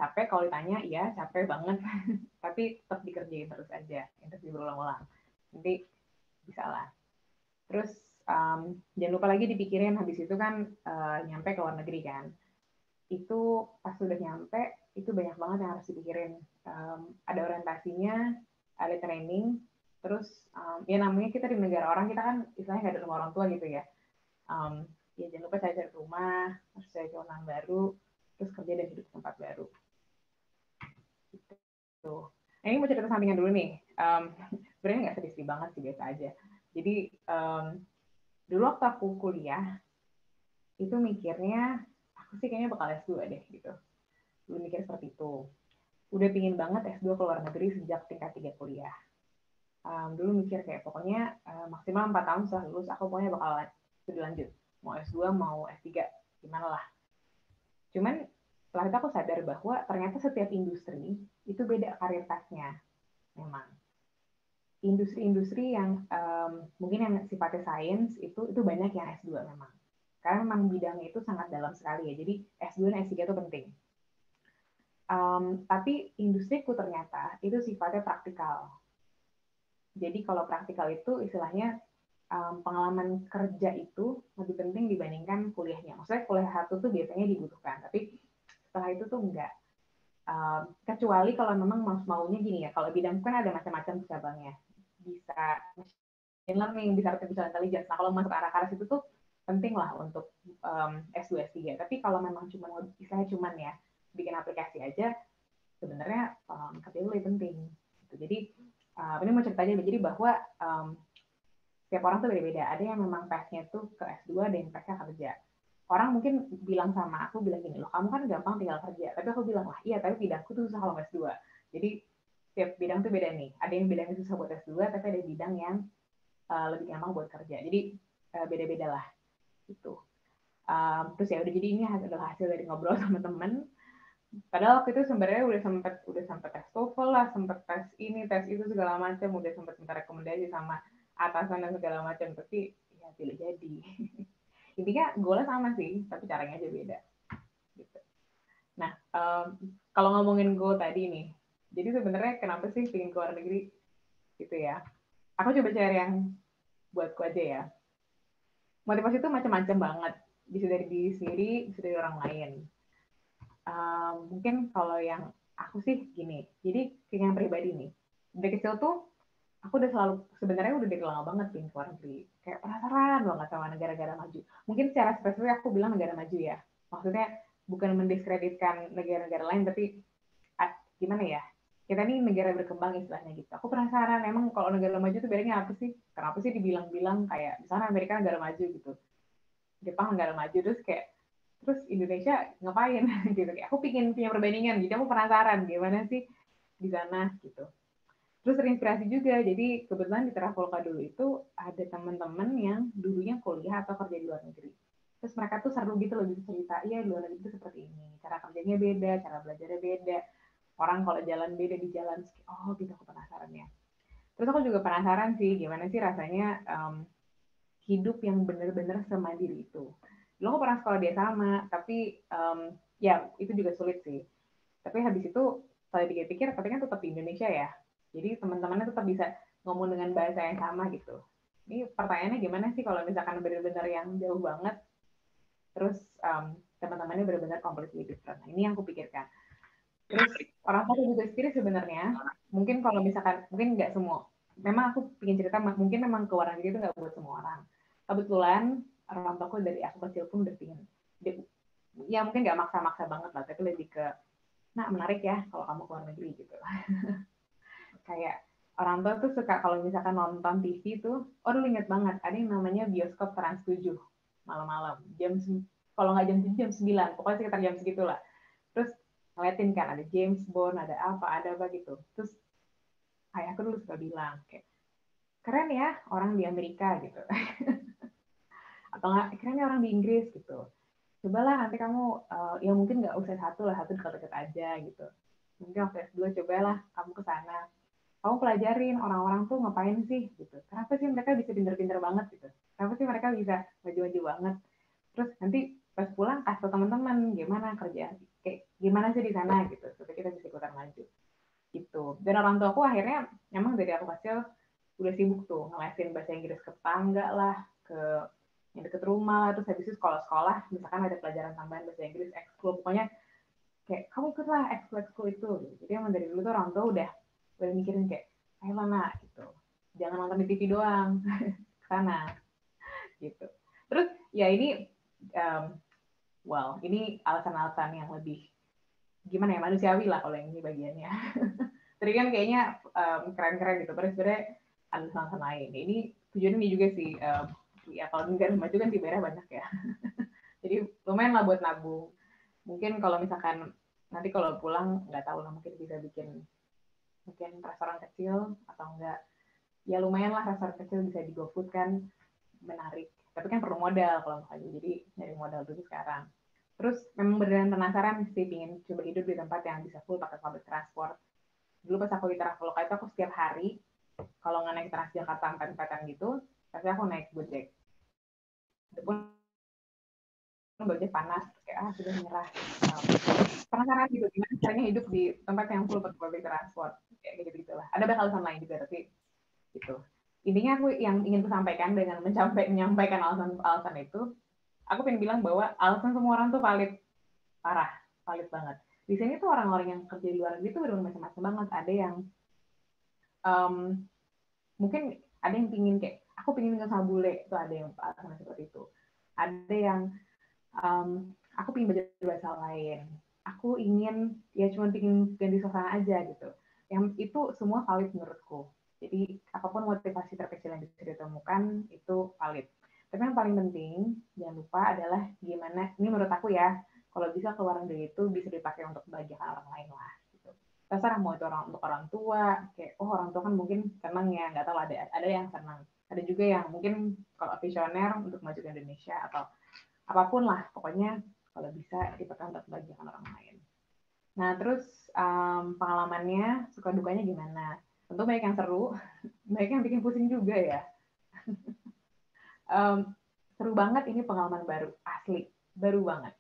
capek kalau ditanya, iya capek banget, tapi tetap dikerjain terus aja, interview berulang-ulang, nanti bisa lah. Terus jangan lupa lagi dipikirin habis itu kan nyampe ke luar negeri kan, itu pas sudah nyampe itu banyak banget yang harus dipikirin. Ada orientasinya, ada training, terus ya namanya kita di negara orang, kita kan istilahnya nggak ada rumah orang tua gitu ya. Ya jangan lupa cari rumah, harus cari kewenangan baru, terus kerja dan hidup di tempat baru. Gitu. Nah, ini mau cerita sampingan dulu nih. Sebenarnya nggak sedih banget sih, biasa aja. Jadi dulu waktu aku kuliah itu mikirnya aku sih kayaknya bakal S2 deh gitu. Dulu mikir seperti itu. Udah pingin banget S2 ke luar negeri sejak tingkat 3 kuliah. Dulu mikir kayak pokoknya maksimal 4 tahun setelah lulus aku pokoknya bakal studi lanjut. Mau S2, mau S3, gimana lah. Cuman setelah itu aku sadar bahwa ternyata setiap industri itu beda karir pathnya memang. Industri-industri yang mungkin yang sifatnya sains itu banyak yang S2 memang. Karena memang bidangnya itu sangat dalam sekali ya. Jadi S2 dan S3 itu penting. Tapi industriku ternyata itu sifatnya praktikal. Jadi kalau praktikal itu istilahnya pengalaman kerja itu lebih penting dibandingkan kuliahnya. Maksudnya kuliah satu tuh biasanya dibutuhkan, tapi setelah itu tuh enggak. Kecuali kalau memang maunya gini ya, kalau bidang kan ada macam-macam cabangnya. Bisa machine learning, bisa artificial intelligence. Nah kalau masuk arah-arah situ tuh penting lah untuk S2, S3. Tapi kalau memang istilahnya cuman ya bikin aplikasi aja, sebenarnya kerja itu lebih penting. Jadi ini mau cerita aja, jadi bahwa setiap orang tuh beda-beda. Ada yang memang path-nya tuh ke S2, ada yang path-nya kerja. Orang mungkin bilang sama aku, bilang gini, loh kamu kan gampang tinggal kerja. Tapi aku bilang, lah iya, tapi bidangku tuh susah kalau S2. Jadi setiap bidang tuh beda nih. Ada yang bidangnya susah buat S2, tapi ada bidang yang lebih gampang buat kerja. Jadi beda-beda lah. Gitu. Terus ya udah, jadi ini adalah hasil dari ngobrol sama temen. Padahal waktu itu sebenarnya udah sempet tes TOEFL lah, sempet tes ini, tes itu segala macam, udah sempet minta rekomendasi sama atasan dan segala macam, tapi ya tidak jadi. Intinya goalnya sama sih, tapi caranya aja beda. Gitu. Nah, kalau ngomongin goal tadi nih, jadi sebenarnya kenapa sih pengen ke luar negeri gitu ya? Aku coba cari yang buatku aja ya. Motivasi itu macam-macam banget, bisa dari diri sendiri, bisa dari orang lain. Mungkin kalau yang aku sih gini, jadi keinginan pribadi nih, dari kecil tuh aku udah selalu, sebenarnya udah dari lama banget pengen ke luar negeri, kayak penasaran banget sama negara-negara maju. Mungkin secara spesifik aku bilang negara maju ya, maksudnya bukan mendiskreditkan negara-negara lain, tapi gimana ya, kita nih negara berkembang istilahnya gitu. Aku penasaran emang kalau negara maju tuh bedanya apa sih, kenapa sih dibilang-bilang kayak misalnya Amerika negara maju gitu, Jepang negara maju, terus Indonesia ngapain gitu. Aku pingin punya perbandingan, jadi aku penasaran gimana sih di sana gitu. Terus terinspirasi juga, jadi kebetulan di Traveloka dulu itu ada teman-teman yang dulunya kuliah atau kerja di luar negeri. Terus mereka tuh seru gitu loh, bisa cerita, iya di luar negeri itu seperti ini, cara kerjanya beda, cara belajarnya beda, orang kalau jalan beda di jalan, oh gitu, aku penasaran ya. Terus aku juga penasaran sih, gimana sih rasanya hidup yang benar-benar semandiri itu. Dulu aku pernah sekolah di asrama, tapi ya itu juga sulit sih. Tapi habis itu saya pikir-pikir, tapi kan tetap di Indonesia ya. Jadi teman-temannya tetap bisa ngomong dengan bahasa yang sama gitu. Ini pertanyaannya gimana sih kalau misalkan benar-benar yang jauh banget, terus teman-temannya benar-benar completely different. Nah, ini yang aku pikirkan. Terus orang tua juga sendiri sebenarnya, mungkin kalau misalkan, mungkin nggak semua, memang aku ingin cerita, mungkin memang ke luar negeri itu nggak buat semua orang. Kebetulan orang tuaku dari aku kecil pun udah pingin, ya mungkin nggak maksa-maksa banget lah, tapi lebih ke, nah menarik ya kalau kamu ke luar negeri gitu. Kayak orang tua tuh suka kalau misalkan nonton TV tuh, dulu inget banget, ada yang namanya bioskop Trans 7, malam-malam, kalau nggak jam 7, jam 9, pokoknya sekitar jam segitulah. Terus ngeliatin kan, ada James Bond, ada apa gitu. Terus ayahku dulu suka bilang, kayak, keren ya orang di Amerika gitu. Atau nggak, keren ya orang di Inggris gitu. Cobalah nanti kamu, ya mungkin nggak usah satu dekat-dekat aja gitu. Mungkin waktu S2 cobalah kamu ke sana. Kamu pelajarin orang-orang tuh ngapain sih gitu. Kenapa sih mereka bisa pinter-pinter banget gitu. Kenapa sih mereka bisa maju-maju banget. Terus nanti pas pulang kasih teman-teman gimana kerja kayak gimana sih di sana gitu supaya kita bisa ikutan maju gitu. Dan orang tua aku akhirnya memang dari aku kecil udah sibuk tuh ngelesin bahasa Inggris ke tetangga lah, ke yang deket rumah lah, terus habis itu sekolah-sekolah misalkan ada pelajaran tambahan bahasa Inggris ekskul, pokoknya kayak kamu ikutlah ekskul itu. Jadi emang dari dulu tuh orang tua udah mikirin kayak ayo nak gitu, jangan nonton di TV doang ke sana gitu. Terus ya ini ini alasan-alasan yang lebih gimana ya, manusiawi lah kalau yang ini bagiannya. Tadi kan kayaknya keren-keren gitu, terus sebenarnya ada alasan lain. Ini tujuannya juga sih, ya kalau negara maju kan di daerah banyak ya. Jadi lumayan lah buat nabung. Mungkin kalau misalkan nanti kalau pulang nggak tahu lah, mungkin bisa bikin restoran kecil atau enggak. Ya lumayan lah restoran kecil bisa di GoFood kan, menarik. Tapi kan perlu modal kalau misalnya, jadi nyari modal dulu sekarang. Terus memang beneran penasaran sih, pingin coba hidup di tempat yang bisa full pakai public transport. Dulu pas aku di Traveloka itu aku setiap hari kalau nggak naik Transjakarta empat-empatan gitu, tapi aku naik Gojek. Itu pun Gojek panas, kayak sudah menyerah. Penasaran gitu gimana caranya hidup di tempat yang full public transport, kayak gitu lah. Ada bakal alasan lain juga tapi gitu. Intinya aku yang ingin aku sampaikan dengan menyampaikan alasan itu, aku pengen bilang bahwa alasan semua orang tuh valid, parah, valid banget. Di sini tuh orang-orang yang kerja di luar negeri tuh benar-benar macam-macam banget. Ada yang mungkin ada yang pingin kayak aku pingin tinggal sama bule, itu ada yang alasan seperti itu. Ada yang aku pingin belajar bahasa lain, aku ingin ya cuma pingin ganti suasana aja gitu. Yang itu semua valid menurutku. Jadi apapun motivasi terkecil yang bisa ditemukan itu valid. Tapi yang paling penting jangan lupa adalah gimana, ini menurut aku ya, kalau bisa keluar negeri itu bisa dipakai untuk membahagiakan orang lain lah. Terserah mau itu untuk orang tua, kayak orang tua kan mungkin senang ya, nggak tahu, ada yang senang, ada juga yang mungkin kalau visioner untuk maju ke Indonesia atau apapun lah, pokoknya kalau bisa dipakai untuk membahagiakan orang lain. Nah terus pengalamannya suka dukanya gimana? Tentu banyak yang seru, banyak yang bikin pusing juga ya. Seru banget, ini pengalaman baru, asli baru banget.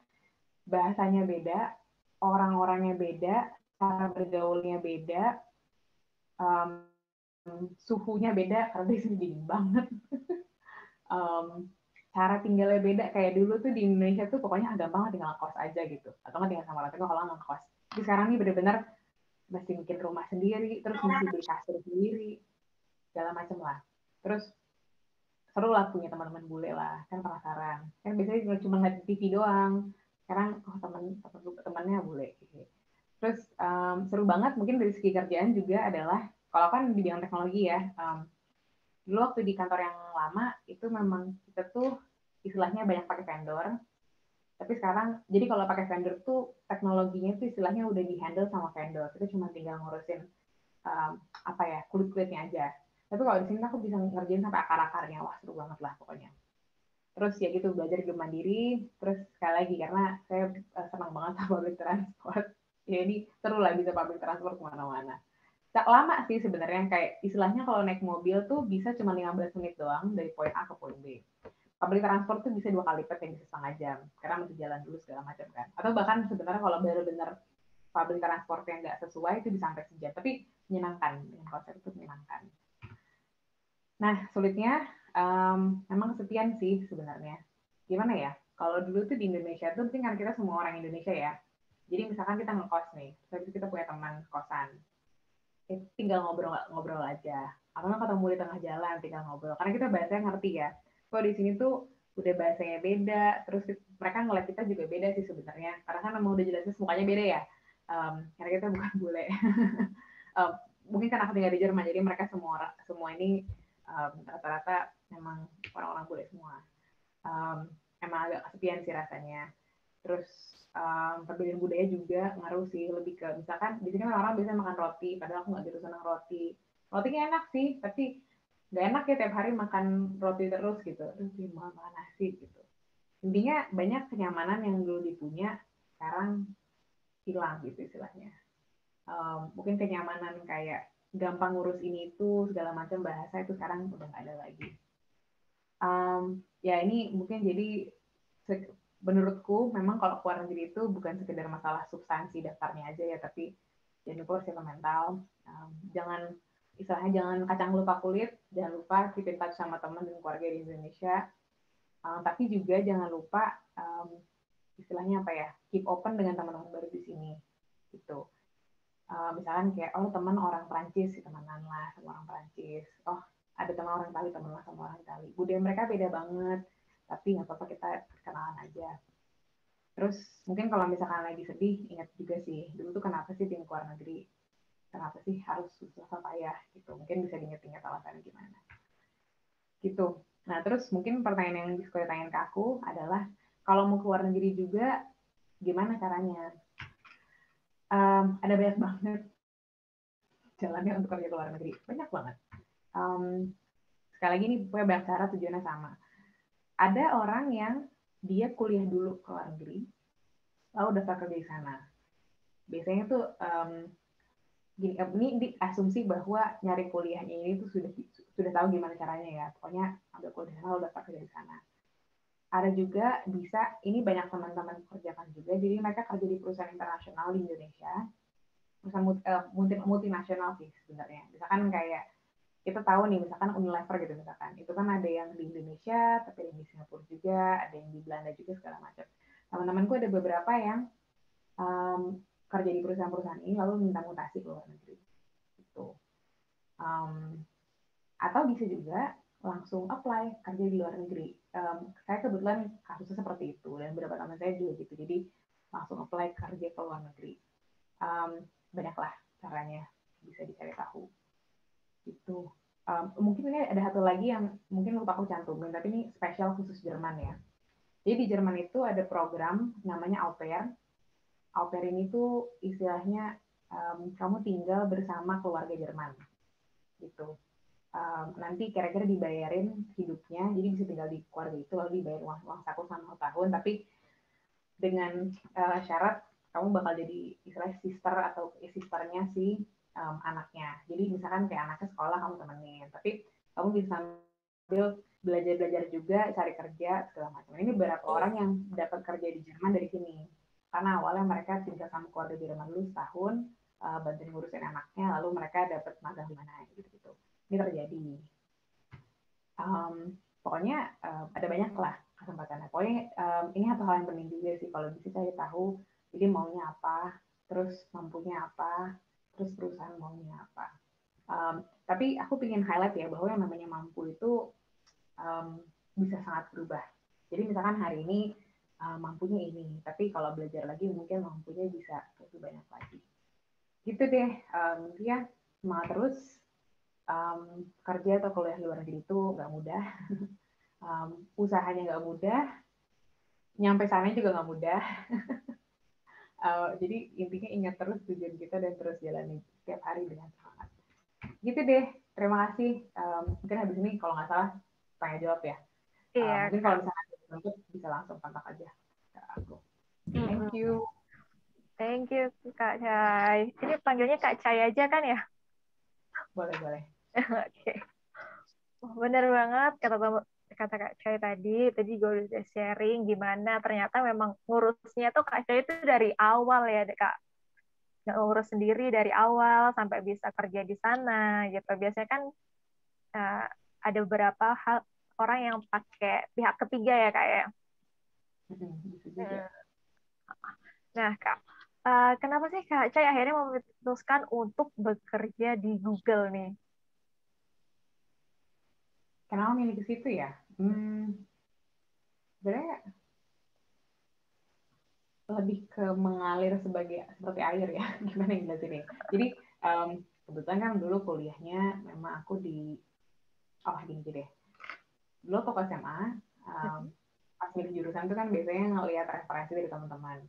Bahasanya beda, orang-orangnya beda, cara bergaulnya beda, suhunya beda karena di sini dingin banget. Cara tinggalnya beda, kayak dulu tuh di Indonesia tuh pokoknya agak banget tinggal ngekos aja gitu, atau nggak tinggal sama orang tua kalau ngekos. Tapi sekarang nih bener-bener mesti bikin rumah sendiri, terus mesti beli kasur sendiri, segala macem lah. Terus seru lah punya teman-teman bule lah, kan penasaran. Kan biasanya cuma ngeliat TV doang, sekarang temannya bule. Terus seru banget, mungkin dari segi kerjaan juga adalah, kalau kan di bidang teknologi ya, dulu waktu di kantor yang lama itu memang kita tuh istilahnya banyak pakai vendor, tapi sekarang jadi kalau pakai vendor tuh teknologinya tuh istilahnya udah di handle sama vendor, kita cuma tinggal ngurusin kulit-kulitnya aja. Tapi kalau di sini aku bisa ngerjain sampai akar-akarnya, wah seru banget lah pokoknya. Terus ya gitu, belajar hidup mandiri. Terus sekali lagi karena saya senang banget sama public transport, jadi seru lah bisa public transport kemana-mana. Lama sih sebenarnya, kayak istilahnya kalau naik mobil tuh bisa cuma 15 menit doang dari poin A ke poin B. Public transport tuh bisa 2 kali lipat, yang bisa setengah jam karena mesti jalan dulu segala macam kan. Atau bahkan sebenarnya kalau benar-benar public transport yang nggak sesuai itu bisa sampai sejam, tapi menyenangkan, dengan konsep itu menyenangkan. Nah sulitnya memang kesepian sih sebenarnya. Gimana ya, kalau dulu tuh di Indonesia tuh mungkin kan kita semua orang Indonesia ya, jadi misalkan kita ngekos nih, terus kita punya teman kosan, tinggal ngobrol aja, atau ketemu di tengah jalan tinggal ngobrol, karena kita bahasanya ngerti ya. Kalau di sini tuh udah bahasanya beda, terus mereka ngeliat kita juga beda sih sebenarnya, karena kan memang udah jelasnya mukanya beda ya, karena kita bukan bule. Mungkin karena aku tinggal di Jerman, jadi mereka semua ini rata-rata memang orang-orang bule semua. Emang agak kesepian sih rasanya. Terus perbedaan budaya juga ngaruh sih, lebih ke misalkan di sini kan orang biasanya makan roti, padahal aku nggak gitu senang roti. Rotinya enak sih, tapi nggak enak ya tiap hari makan roti terus gitu. Terus makan nasi gitu. Intinya banyak kenyamanan yang dulu dipunya sekarang hilang gitu istilahnya. Mungkin kenyamanan kayak gampang ngurus ini itu segala macam bahasa itu sekarang udah nggak ada lagi. Ya ini mungkin jadi menurutku memang kalau keluar negeri itu bukan sekedar masalah substansi daftarnya aja ya, tapi jangan lupa persiapan mental. Jangan istilahnya jangan kacang lupa kulit, jangan lupa keep in touch sama teman dan keluarga di Indonesia. Tapi juga jangan lupa istilahnya apa ya, keep open dengan teman-teman baru di sini gitu. Misalkan kayak teman orang Prancis, temenan lah sama orang Prancis. Ada teman orang Itali, teman lah sama orang Itali. Budaya mereka beda banget, tapi nggak apa-apa, kita kenalan aja. Terus mungkin kalau misalkan lagi sedih, ingat juga sih dulu tuh kenapa sih tim keluar negeri, kenapa sih harus susah payah gitu. Mungkin bisa diingat-ingat alasannya gimana gitu. Nah terus mungkin pertanyaan yang bisa ditanyain ke aku adalah, kalau mau keluar negeri juga gimana caranya? Ada banyak banget jalannya untuk kerja ke luar negeri, banyak banget. Sekali lagi ini pokoknya banyak cara, tujuannya sama. Ada orang yang dia kuliah dulu ke luar negeri, lalu daftar kerja di sana. Biasanya tuh gini, ini asumsi bahwa nyari kuliahnya ini tuh sudah tahu gimana caranya ya. Pokoknya ambil kuliah lalu daftar kerja di sana. Ada juga bisa, ini banyak teman-teman kerjakan juga, jadi mereka kerja di perusahaan internasional di Indonesia, perusahaan multinasional sih sebenarnya. Misalkan kayak kita tahu nih, misalkan Unilever gitu misalkan, itu kan ada yang di Indonesia, tapi ada yang di Singapura juga, ada yang di Belanda juga, segala macam. Teman-temanku ada beberapa yang kerja di perusahaan-perusahaan ini lalu minta mutasi ke luar negeri. Gitu. Atau bisa juga langsung apply kerja di luar negeri. Saya kebetulan kasusnya seperti itu, dan beberapa teman saya juga gitu. Jadi langsung apply kerja ke luar negeri. Banyaklah caranya, bisa dicari tahu. Gitu. Mungkin ini ada satu lagi yang mungkin lupa aku cantumin, tapi ini spesial khusus Jerman ya. Jadi di Jerman itu ada program namanya au pair. Au pair ini tuh istilahnya kamu tinggal bersama keluarga Jerman gitu. Nanti kira-kira dibayarin hidupnya, jadi bisa tinggal di keluarga itu lalu dibayar uang saku selama 1 tahun, tapi dengan syarat kamu bakal jadi istilahnya sister atau sisternya si anaknya. Jadi misalkan kayak anaknya sekolah kamu temenin, tapi kamu bisa sambil belajar juga, cari kerja segala macam. Ini beberapa orang yang dapat kerja di Jerman dari sini, karena awalnya mereka tinggal sama keluarga di Jerman dulu setahun, bantuin ngurusin anaknya, lalu mereka dapat magang di mana gitu. Ini terjadi. Pokoknya ada banyak lah kesempatannya. Pokoknya ini satu hal yang penting juga sih, kalau bisa cari tahu jadi maunya apa, terus mampunya apa, terus perusahaan maunya apa. Tapi aku ingin highlight ya bahwa yang namanya mampu itu bisa sangat berubah. Jadi misalkan hari ini mampunya ini, tapi kalau belajar lagi mungkin mampunya bisa lebih banyak lagi. Gitu deh, ya semangat terus. Kerja atau kuliah di luar negeri itu nggak mudah. Usahanya nggak mudah, nyampe sana juga nggak mudah. Jadi intinya ingat terus tujuan kita dan terus jalani setiap hari dengan semangat. Gitu deh, terima kasih. Mungkin habis ini kalau nggak salah tanya jawab ya. Iya, mungkin kalau misalnya ada bisa langsung kontak aja ke aku. Thank you. Thank you Kak Cai. Ini panggilnya Kak Cai aja kan ya? Boleh. Oke. Bener banget kata Kak Cai tadi gue udah sharing gimana ternyata memang ngurusnya tuh Kak Cai itu dari awal ya Kak. Ngurus sendiri dari awal sampai bisa kerja di sana gitu. Biasanya kan ada beberapa orang yang pakai pihak ketiga ya Kak ya. Nah Kak, kenapa sih Kak Cai akhirnya memutuskan untuk bekerja di Google nih? Kenapa milih ke situ ya? Sebenarnya lebih ke mengalir seperti air ya. Gimana yang jelasinnya? Jadi kebetulan kan dulu kuliahnya memang aku gini deh. Dulu waktu SMA, pas milih jurusan itu kan biasanya ngelihat referensi dari teman-teman.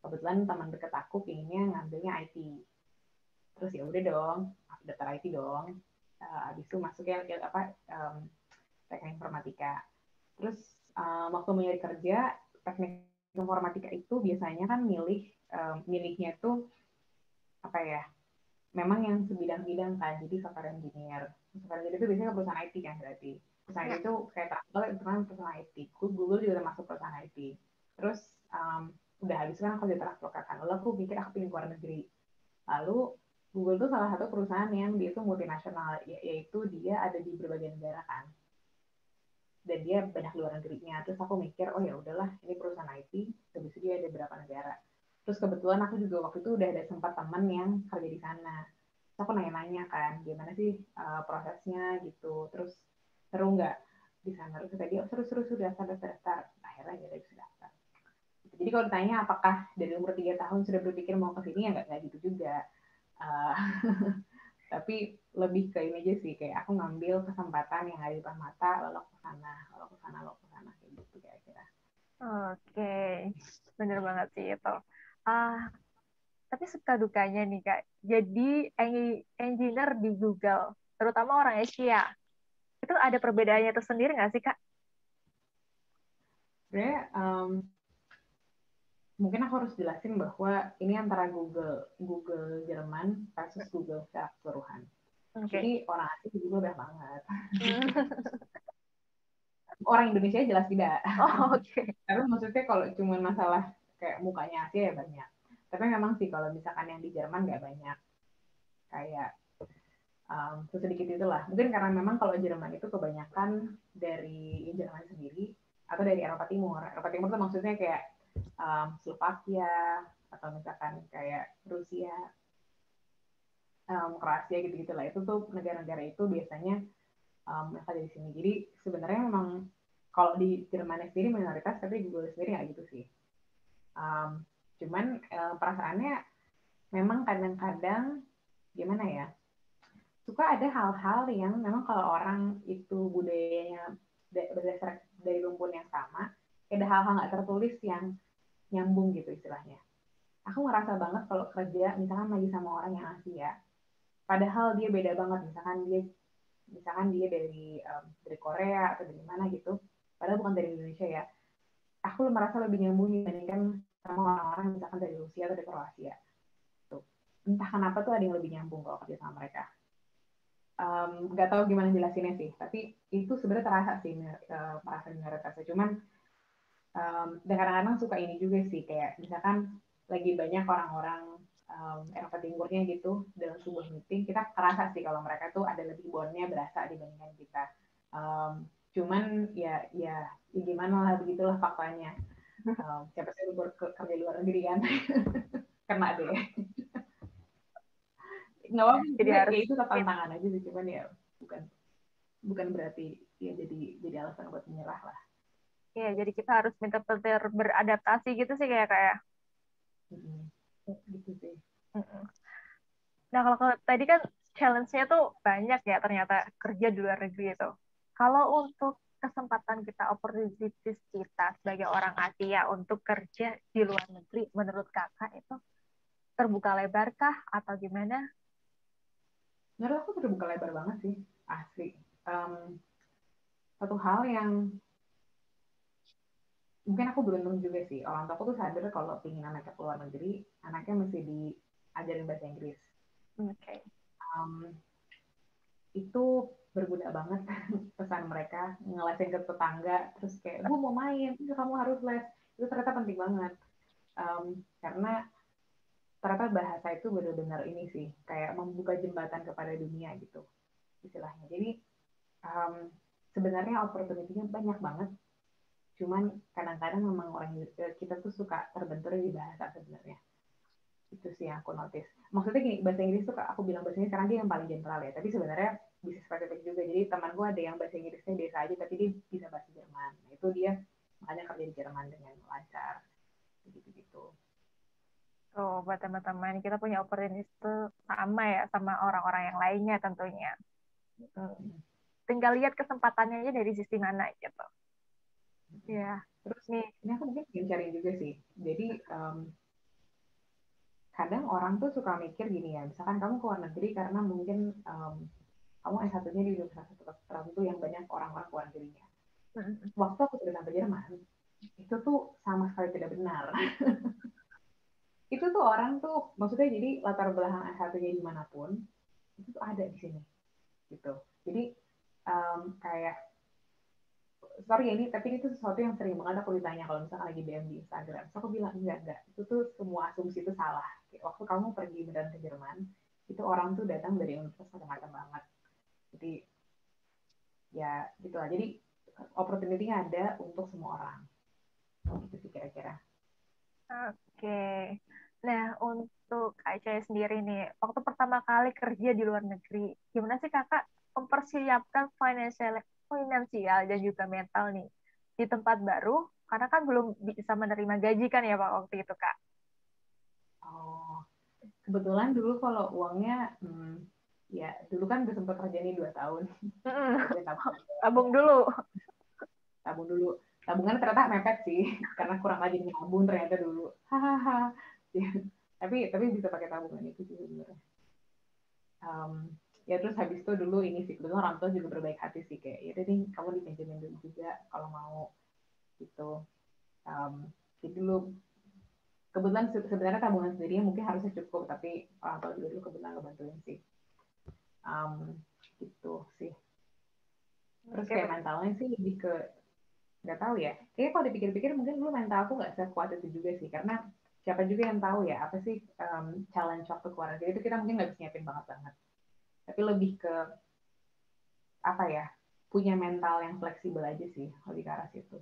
Kebetulan teman deket aku pinginnya ngambilnya IT. Terus ya udah dong, aku daftar IT dong. Abis itu masuknya teknik informatika. Terus waktu mencari kerja, teknik informatika itu biasanya kan milihnya itu apa ya? Memang yang sebidang-bidang kan, jadi software engineer. Software engineer itu biasanya ke perusahaan IT kan berarti. Perusahaan itu kayak terkenal itu kan perusahaan IT. Google juga masuk perusahaan IT. Terus udah habis kan aku ditransfer ke Kanada, lalu aku pikir aku pengen keluar negeri. Lalu Google tuh salah satu perusahaan yang dia tuh multinasional, yaitu dia ada di berbagai negara kan, dan dia banyak luar negerinya. Terus aku mikir, oh ya udahlah, ini perusahaan IT, habis itu dia ada beberapa negara. Terus kebetulan aku juga waktu itu udah ada sempat teman yang kerja di sana. Terus aku nanya-nanya kan, gimana sih prosesnya gitu, terus seru nggak di sana? Terus tadi, oh seru-seru, sudah daftar. Akhirnya ya udah bisa daftar. Jadi kalau ditanya apakah dari umur 3 tahun sudah berpikir mau ke sini, ya nggak gitu juga. Tapi lebih ke ini aja sih, kayak aku ngambil kesempatan yang ada di depan mata, lalu aku ke sana, kayak gitu kira-kira. Oke, bener banget sih itu. Tapi suka dukanya nih Kak, jadi engineer di Google, terutama orang Asia, itu ada perbedaannya tersendiri nggak sih Kak? Sebenarnya mungkin aku harus jelasin bahwa ini antara Google Jerman versus Google secara keseluruhan. Jadi orang asing juga banyak banget. Orang Indonesia jelas tidak. Tapi maksudnya kalau cuma masalah kayak mukanya Asia ya banyak. Tapi memang sih kalau misalkan yang di Jerman nggak banyak. Kayak sedikit itulah. Mungkin karena memang kalau Jerman itu kebanyakan dari Jerman sendiri atau dari Eropa Timur. Eropa Timur itu maksudnya kayak Slovakia atau misalkan kayak Rusia, Kroasia gitu-gitu lah. Itu tuh negara-negara itu biasanya mereka dari sini. Jadi sebenarnya memang kalau di Jerman sendiri minoritas, tapi Google sendiri nggak gitu sih. Cuman perasaannya memang kadang-kadang gimana ya, suka ada hal-hal yang memang kalau orang itu budayanya berdasar dari rumpun yang sama, ada hal-hal nggak tertulis yang nyambung gitu istilahnya. Aku ngerasa banget kalau kerja misalkan lagi sama orang yang Asia, padahal dia beda banget, misalkan dia dari Korea atau dari mana gitu, padahal bukan dari Indonesia ya, aku merasa lebih nyambung dibandingkan sama orang-orang misalkan dari Rusia atau dari Kroasia. Tuh. Entah kenapa tuh ada yang lebih nyambung kalau kerja sama mereka. Nggak tahu gimana jelasinnya sih, tapi itu sebenarnya terasa sih merasa minoritasnya. Cuman dan kadang-kadang suka ini juga sih, kayak misalkan lagi banyak orang-orang Eropa Timurnya gitu dalam sebuah meeting, kita kerasa sih kalau mereka tuh ada lebih bondnya berasa dibandingkan kita. Cuman ya gimana lah, begitulah faktanya. Siapa sih kerja luar negeri kan kena deh. Nggak apa-apa, jadi harus ya itu tantangan aja sih, cuman ya bukan berarti ya jadi alasan buat menyerah lah. Iya, jadi kita harus benar-benar beradaptasi gitu sih kayak. Gitu sih. Nah, kalau tadi kan challenge-nya tuh banyak ya ternyata kerja di luar negeri itu. Kalau untuk kesempatan kita, opportunities kita sebagai orang Asia untuk kerja di luar negeri, menurut kakak itu terbuka lebarkah atau gimana? Menurut aku terbuka lebar banget sih, asli. Satu hal yang mungkin aku beruntung juga sih, orang tua aku tuh sadar kalau ingin anaknya keluar negeri, anaknya mesti diajarin bahasa Inggris. Itu berguna banget pesan mereka, ngelesin ke tetangga, terus kayak, gue mau main, kamu harus les. Itu ternyata penting banget. Karena ternyata bahasa itu benar-benar ini sih, kayak membuka jembatan kepada dunia gitu, istilahnya. Jadi sebenarnya opportunity-nya banyak banget, cuman kadang-kadang memang orang kita tuh suka terbentur di bahasa sebenarnya. Itu sih yang aku notice. Maksudnya gini, bahasa Inggris tuh aku bilang bahasa Inggris karena dia yang paling general ya, tapi sebenarnya bisa spesifik juga. Jadi teman gue ada yang bahasa Inggrisnya biasa aja, tapi dia bisa bahasa Jerman. Nah, itu dia makanya kerja di Jerman dengan lancar. Gitu-gitu. Tuh, buat teman-teman, kita punya opportunity itu sama ya, sama orang-orang yang lainnya tentunya. Tinggal lihat kesempatannya aja dari sisi mana gitu. Ya. Terus ini aku mungkin ingin sharing juga sih. Jadi kadang orang tuh suka mikir gini ya, misalkan kamu keluar negeri karena mungkin kamu S1-nya di universitas tertentu yang banyak orang-orang keluar negerinya. Waktu aku sudah sampai Jerman, itu tuh sama sekali tidak benar. Itu tuh orang tuh, maksudnya jadi latar belakang S1-nya dimanapun, itu tuh ada di sini. Gitu. Jadi kayak sorry ini, tapi itu sesuatu yang sering banget aku ditanya kalau misalkan lagi DM di Instagram. So, aku bilang enggak, itu tuh semua asumsi itu salah. Kayak waktu kamu pergi beneran ke Jerman, itu orang tuh datang dari universitas macam-macam banget. Jadi ya gitu lah. Jadi opportunity-nya ada untuk semua orang. Gitu sih kira-kira. Oke. Nah, untuk Kak Caya sendiri nih, waktu pertama kali kerja di luar negeri, gimana sih Kakak mempersiapkan finansial dan juga mental nih di tempat baru? Karena kan belum bisa menerima gaji kan ya Pak waktu itu Kak. Oh, kebetulan dulu kalau uangnya, ya dulu kan udah sempat kerja nih 2 tahun. Tabung dulu. Tabung dulu. Tabungan ternyata mepet sih, karena kurang rajin nabung ternyata dulu. Hahaha. Tapi bisa pakai tabungan itu sih sebenarnya. Ya terus habis itu dulu ini sih, kebetulan orang tua juga berbaik hati sih, kayak ya nih kamu dipinjemin dulu juga kalau mau gitu. Jadi dulu kebetulan sebenarnya tabungan sendiri mungkin harusnya cukup, tapi orang tua juga dulu kebetulan ngebantuin sih. Gitu sih. Terus kayak mentalnya sih lebih ke, nggak tahu ya, kayaknya kalau dipikir-pikir mungkin dulu mental aku nggak sekuat itu juga sih, karena siapa juga yang tahu ya apa sih challenge waktu keluar negeri itu kita mungkin nggak bisa nyiapin banget, tapi lebih ke apa ya, punya mental yang fleksibel aja sih, lebih ke arah situ.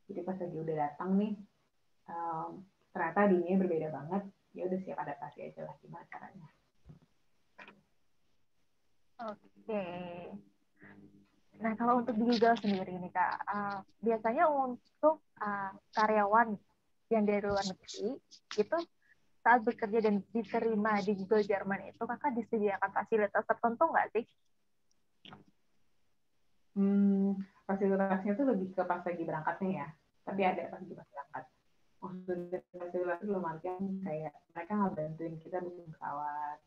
Jadi pas lagi udah datang nih, ternyata dunia berbeda banget, ya udah siap adaptasi aja lah gimana caranya. Oke. Nah, kalau untuk di Google sendiri nih Kak, biasanya untuk karyawan yang dari luar negeri itu saat bekerja dan diterima di Google Jerman itu Kakak disediakan fasilitas tertentu nggak sih? Fasilitasnya tuh lebih ke pas lagi berangkatnya ya, tapi ada pas lagi berangkat. Maksudnya fasilitas itu belum artian kayak mereka ngebantuin kita booking pesawat,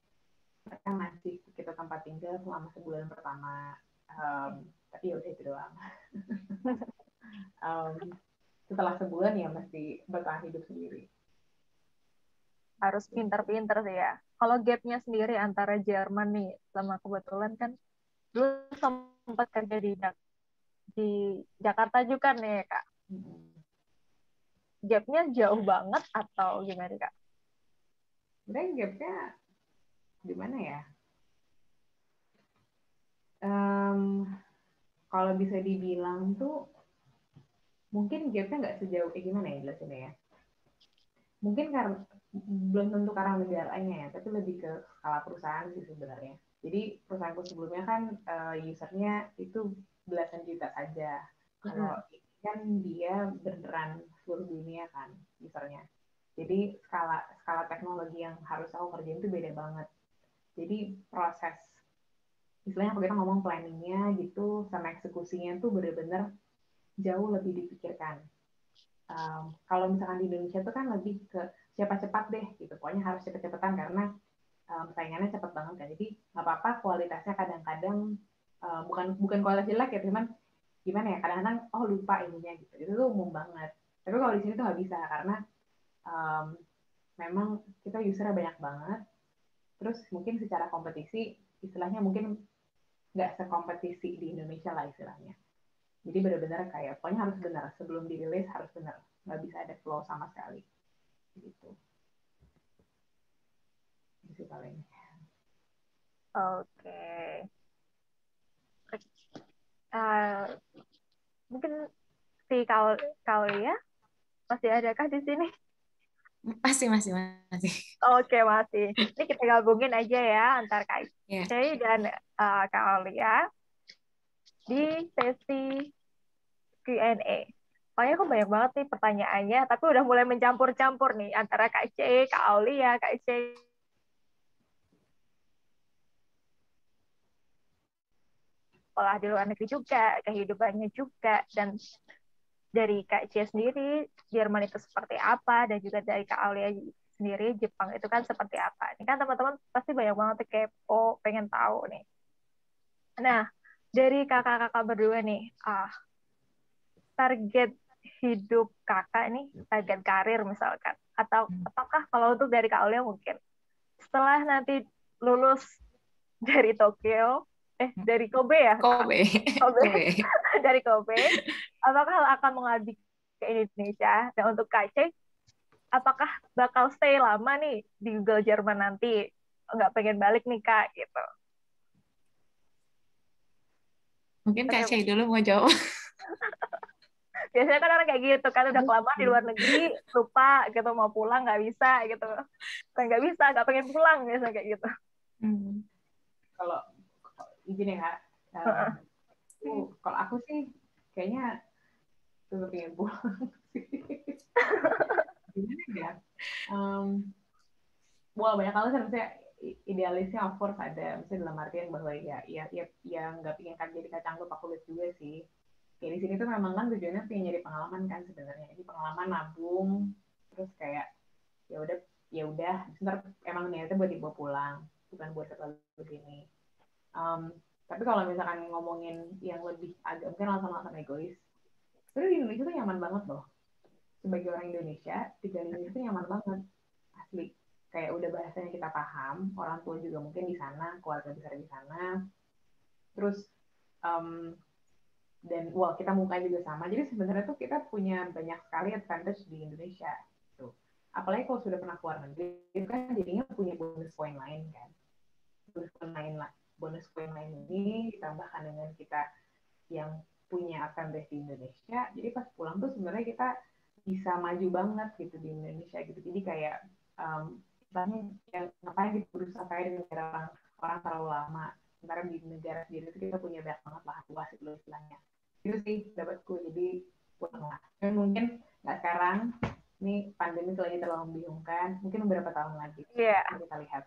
mereka ngasih kita tempat tinggal selama sebulan pertama, tapi ya udah itu doang. Setelah sebulan ya mesti bertahan hidup sendiri. Harus pinter-pinter sih ya. Kalau gap-nya sendiri antara Jerman nih, sama kebetulan kan dulu sempat kerja di Jakarta juga nih Kak. Gap-nya jauh banget atau gimana Kak? Sebenarnya gap-nya gimana ya? Kalau bisa dibilang tuh mungkin gapnya nggak sejauh kayak gimana ya jelasinnya ya. Mungkin karena belum tentu karena negaranya ya, tapi lebih ke skala perusahaan sih sebenarnya. Jadi perusahaanku sebelumnya kan usernya itu belasan juta saja. Kalau kan dia beneran seluruh dunia kan usernya. Jadi skala teknologi yang harus aku kerjain itu beda banget. Jadi proses, istilahnya kalau kita ngomong planningnya gitu sama eksekusinya tuh bener-bener jauh lebih dipikirkan. Kalau misalkan di Indonesia tuh kan lebih ke siapa cepat deh gitu, pokoknya harus cepet-cepetan karena saingannya cepet banget kan. Jadi nggak apa-apa kualitasnya kadang-kadang bukan kualitas jelek ya, cuman gimana ya, kadang-kadang lupa ininya gitu, itu tuh umum banget. Tapi kalau di sini tuh nggak bisa karena memang kita usernya banyak banget, terus mungkin secara kompetisi istilahnya mungkin nggak sekompetisi di Indonesia lah istilahnya. Jadi benar-benar kayak pokoknya harus benar sebelum dirilis, harus benar, nggak bisa ada flow sama sekali gitu. Itu paling. Oke. Mungkin si Kaulia masih adakah di sini? Masih. Oke, masih. Ini kita gabungin aja ya antar Kak Cey dan Kak Aulia di sesi Q&A. Pokoknya aku banyak banget nih pertanyaannya, tapi udah mulai mencampur-campur nih antara Kak Cey, Kak Aulia, Kak Cey. Sekolah di luar negeri juga, kehidupannya juga, dan dari Kak Cey sendiri, Jerman itu seperti apa, dan juga dari Kak Aulia sendiri, Jepang itu kan seperti apa. Ini kan teman-teman pasti banyak banget kepo, pengen tahu nih. Nah, dari kakak-kakak berdua nih, target hidup kakak nih, target karir misalkan, atau apakah kalau untuk dari Kak Aulia mungkin, setelah nanti lulus dari Tokyo, dari Kobe ya? Kobe. Kobe. Kobe. Dari Kobe. Apakah akan mengabdi ke Indonesia? Dan untuk Kak Cek, apakah bakal stay lama nih di Google Jerman nanti? Nggak pengen balik nih Kak, gitu. Mungkin Kak Oke. Cai dulu mau jawab. Biasanya kan orang kayak gitu kan, udah kelamaan di luar negeri, lupa gitu, mau pulang nggak bisa gitu. Kan nggak bisa, nggak pengen pulang biasanya kayak gitu. Kalau izin ya Kak, kalau aku sih kayaknya tetap pengen pulang. Gimana ya? Wah, banyak hal sih, maksudnya idealisnya of course ada, maksudnya dalam artian bahwa ya nggak pengen jadi kacang lupa kulit juga sih. Ya di sini tuh memang kan tujuannya pengen nyari pengalaman kan sebenarnya. Ini pengalaman nabung, terus kayak ya udah, sebentar emang niatnya buat dibawa pulang, bukan buat terlalu begini. Tapi kalau misalkan ngomongin yang lebih agak mungkin alasan-alasan egois, sebenarnya di Indonesia tuh nyaman banget loh. Sebagai orang Indonesia, tinggal di Indonesia tuh nyaman banget, asli. Kayak udah bahasanya kita paham, orang tua juga mungkin di sana, keluarga besar di sana. Terus dan kita mukanya juga sama. Jadi sebenarnya tuh kita punya banyak sekali advantage di Indonesia. Tuh. Apalagi kalau sudah pernah keluar negeri, itu kan jadinya punya bonus poin lain kan. Bonus poin lain ini ditambahkan dengan kita yang punya advantage di Indonesia. Jadi pas pulang tuh sebenarnya kita bisa maju banget gitu di Indonesia gitu. Jadi kayak misalnya yang ngapain gitu berusaha kayak di negara orang terlalu lama. Sementara di negara sendiri itu kita punya banyak banget lahan luas itu istilahnya. Itu sih dapatku, jadi pulang lah. Dan mungkin nggak sekarang, ini pandemi lagi terlalu membingungkan, mungkin beberapa tahun lagi. Iya. Kita lihat.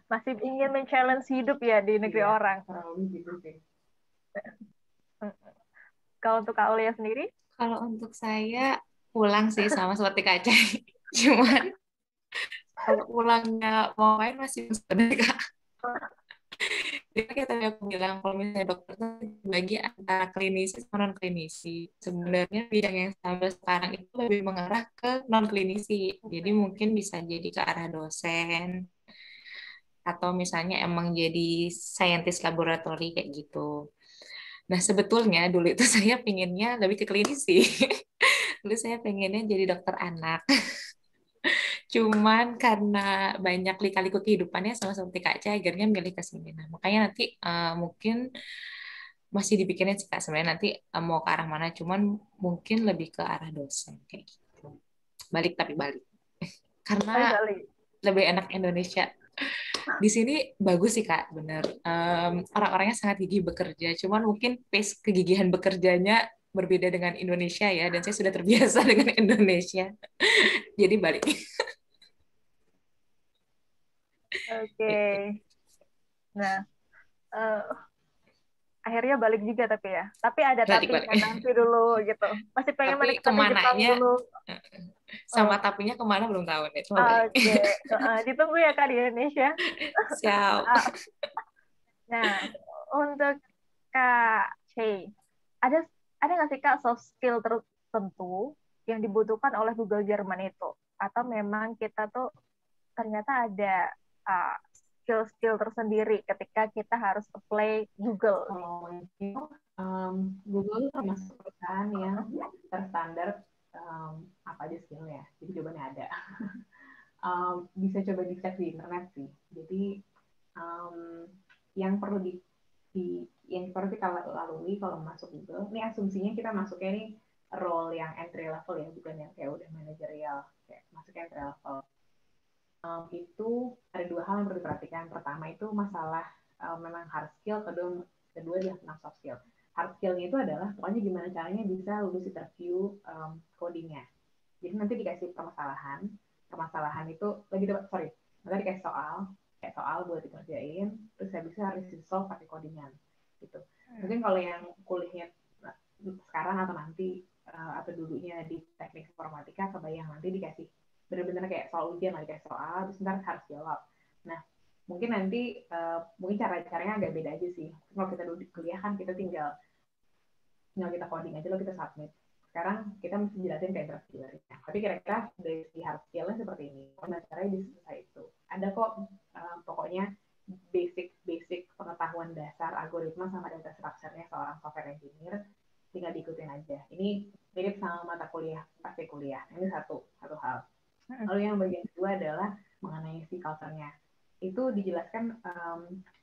Masih ingin men-challenge hidup ya di negeri orang. Terlalu gitu sih. Kalau untuk Kak Aulia sendiri? Kalau untuk saya pulang sih sama seperti Kak Cai. Cuman kalau pulangnya mau main masih sebenarnya Kak. Jadi kayak tadi aku bilang kalau misalnya dokter itu bagi antara klinisi sama non klinisi. Sebenarnya bidang yang sampai sekarang itu lebih mengarah ke non klinisi. Jadi mungkin bisa jadi ke arah dosen atau misalnya emang jadi saintis laboratori kayak gitu. Nah, sebetulnya dulu itu saya pinginnya lebih ke klinis sih. Dulu saya pengennya jadi dokter anak. Cuman karena banyak lika-liku kehidupannya sama seperti Kak Ca, akhirnya milih ke sini. Nah, makanya nanti mungkin masih dipikirin sih Kak, sebenarnya nanti mau ke arah mana. Cuman mungkin lebih ke arah dosen kayak gitu. Balik tapi balik. Karena lebih enak Indonesia. Di sini bagus sih Kak, bener. Orang-orangnya sangat gigih bekerja, cuman mungkin pace kegigihan bekerjanya berbeda dengan Indonesia ya, dan saya sudah terbiasa dengan Indonesia. Jadi balik. Oke. Nah, akhirnya balik juga tapi ya. Tapi ada tapi kan nanti dulu gitu. Masih pengen menikmati Jepang dulu. Sama tapinya kemana belum tahu nih. Oke. Ditunggu ya Kak di Indonesia. Siap. Nah, untuk Kak Chey, ada nggak sih Kak soft skill tertentu yang dibutuhkan oleh Google Jerman itu? Atau memang kita tuh ternyata ada skill-skill tersendiri ketika kita harus apply Google? Google termasuk perusahaan yang terstandar apa aja skillnya. Jadi jawabannya ada. Bisa coba dicek di internet sih. Jadi yang perlu kita lalui kalau masuk Google, ini asumsinya kita masuknya ini role yang entry level ya, bukan yang kayak udah manajerial, kayak masuknya entry level. Itu ada dua hal yang perlu diperhatikan. Pertama itu masalah memang hard skill, kedua adalah tentang soft skill. Hard skill-nya itu adalah pokoknya gimana caranya bisa lulus interview coding-nya. Jadi nanti dikasih permasalahan itu nanti dikasih soal buat dikerjain, terus bisa harus di-solve pakai codingan gitu. Mungkin kalau yang kuliahnya sekarang atau nanti atau dulunya di teknik informatika, kebayang nanti dikasih benar-benar kayak soal ujian lah, dikasih soal, terus ntar harus jawab. Nah, mungkin nanti mungkin caranya agak beda aja sih. Kalau kita dulu di kuliah kan kita tinggal kita coding aja, kita submit. Sekarang kita mesti jelasin kayak interviewernya. Tapi kira-kira dari hard skill-nya seperti ini. Gimana caranya bisa selesai itu? Ada kok pokoknya basic pengetahuan dasar algoritma sama data structure-nya seorang software engineer, tinggal diikutin aja. Ini mirip sama mata kuliah pasti kuliah. Ini satu hal. Lalu yang bagian kedua adalah mengenai si culture-nya. Itu dijelaskan,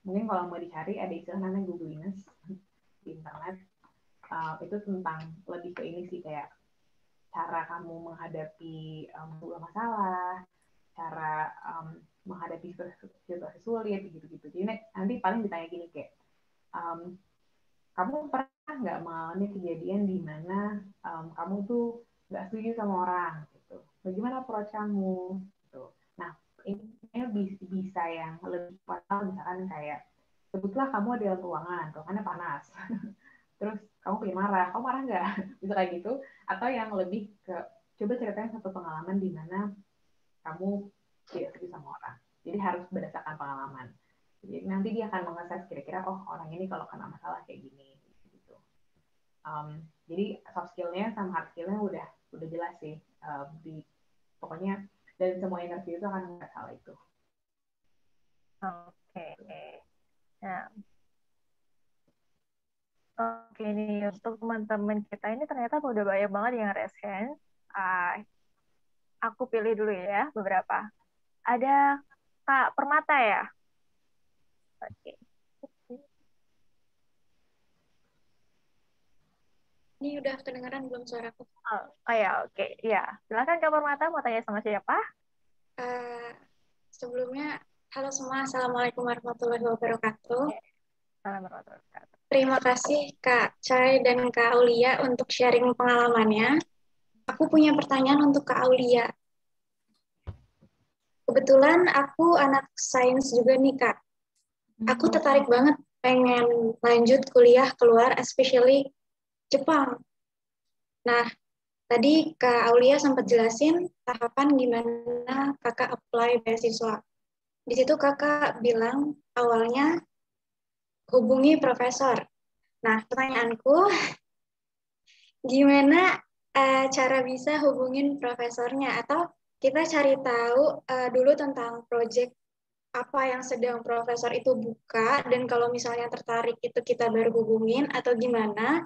mungkin kalau mau dicari ada istilah namanya googliness di internet. Itu tentang lebih ke ini sih, kayak cara kamu menghadapi sebuah masalah, cara menghadapi situasi sulit gitu-gitu. Jadi nanti paling ditanya gini kayak, kamu pernah nggak mengalami kejadian di mana kamu tuh nggak setuju sama orang gitu? Bagaimana approach kamu? Gitu. Nah, ini bisa yang lebih fatal, misalkan kayak sebutlah kamu ada dalam ruangannya panas. Terus kamu marah nggak? Bisa kayak gitu. Atau yang lebih ke, coba ceritain satu pengalaman di mana kamu tidak setuju sama orang. Jadi harus berdasarkan pengalaman. Jadi nanti dia akan mengeses kira-kira, oh orang ini kalau kena masalah kayak gini. Gitu. Jadi soft skill-nya sama hard skill-nya udah jelas sih. Pokoknya dari semua interview itu akan nggak salah itu. Oke. Nah, oke nih, untuk teman-teman kita ini ternyata udah banyak banget yang raise hand. Aku pilih dulu ya beberapa. Ada Kak Permata ya? Oke. Ini udah kedengaran belum suaraku? Oh ya, oke. Ya, silakan Kak Permata, mau tanya sama siapa? Sebelumnya, halo semua, Assalamualaikum warahmatullahi wabarakatuh. Assalamualaikum warahmatullahi wabarakatuh. Terima kasih Kak Chai dan Kak Aulia untuk sharing pengalamannya. Aku punya pertanyaan untuk Kak Aulia. Kebetulan aku anak sains juga nih Kak. Aku tertarik banget pengen lanjut kuliah keluar, especially Jepang. Nah, tadi Kak Aulia sempat jelasin tahapan gimana kakak apply beasiswa. Di situ kakak bilang awalnya hubungi profesor. Nah, pertanyaanku, gimana cara bisa hubungin profesornya? Atau kita cari tahu dulu tentang project apa yang sedang profesor itu buka, dan kalau misalnya tertarik itu kita baru hubungin, atau gimana?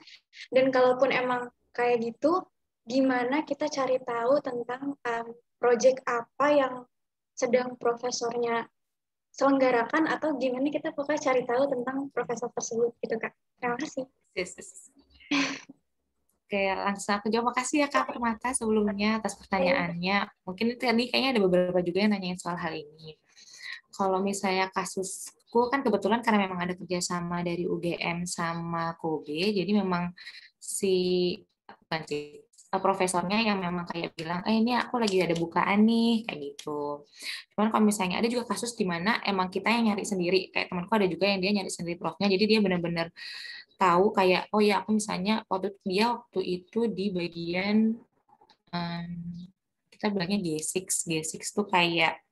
Dan kalaupun emang kayak gitu, gimana kita cari tahu tentang project apa yang sedang profesornya selenggarakan, atau gimana kita pokoknya cari tahu tentang profesor tersebut gitu Kak. Terima kasih. Oke, langsung aku jawab. Makasih ya Kak Permata sebelumnya atas pertanyaannya. Mungkin tadi kayaknya ada beberapa juga yang nanyain soal hal ini. Kalau misalnya kasusku kan kebetulan karena memang ada kerjasama dari UGM sama Kobe, jadi memang bukan sih, profesornya yang memang kayak bilang, ini aku lagi ada bukaan nih, kayak gitu. Cuman kalau misalnya ada juga kasus di mana emang kita yang nyari sendiri, kayak temanku ada juga yang dia nyari sendiri profnya, jadi dia benar-benar tahu kayak, oh ya aku misalnya waktu itu di bagian kita bilangnya G6 tuh kayak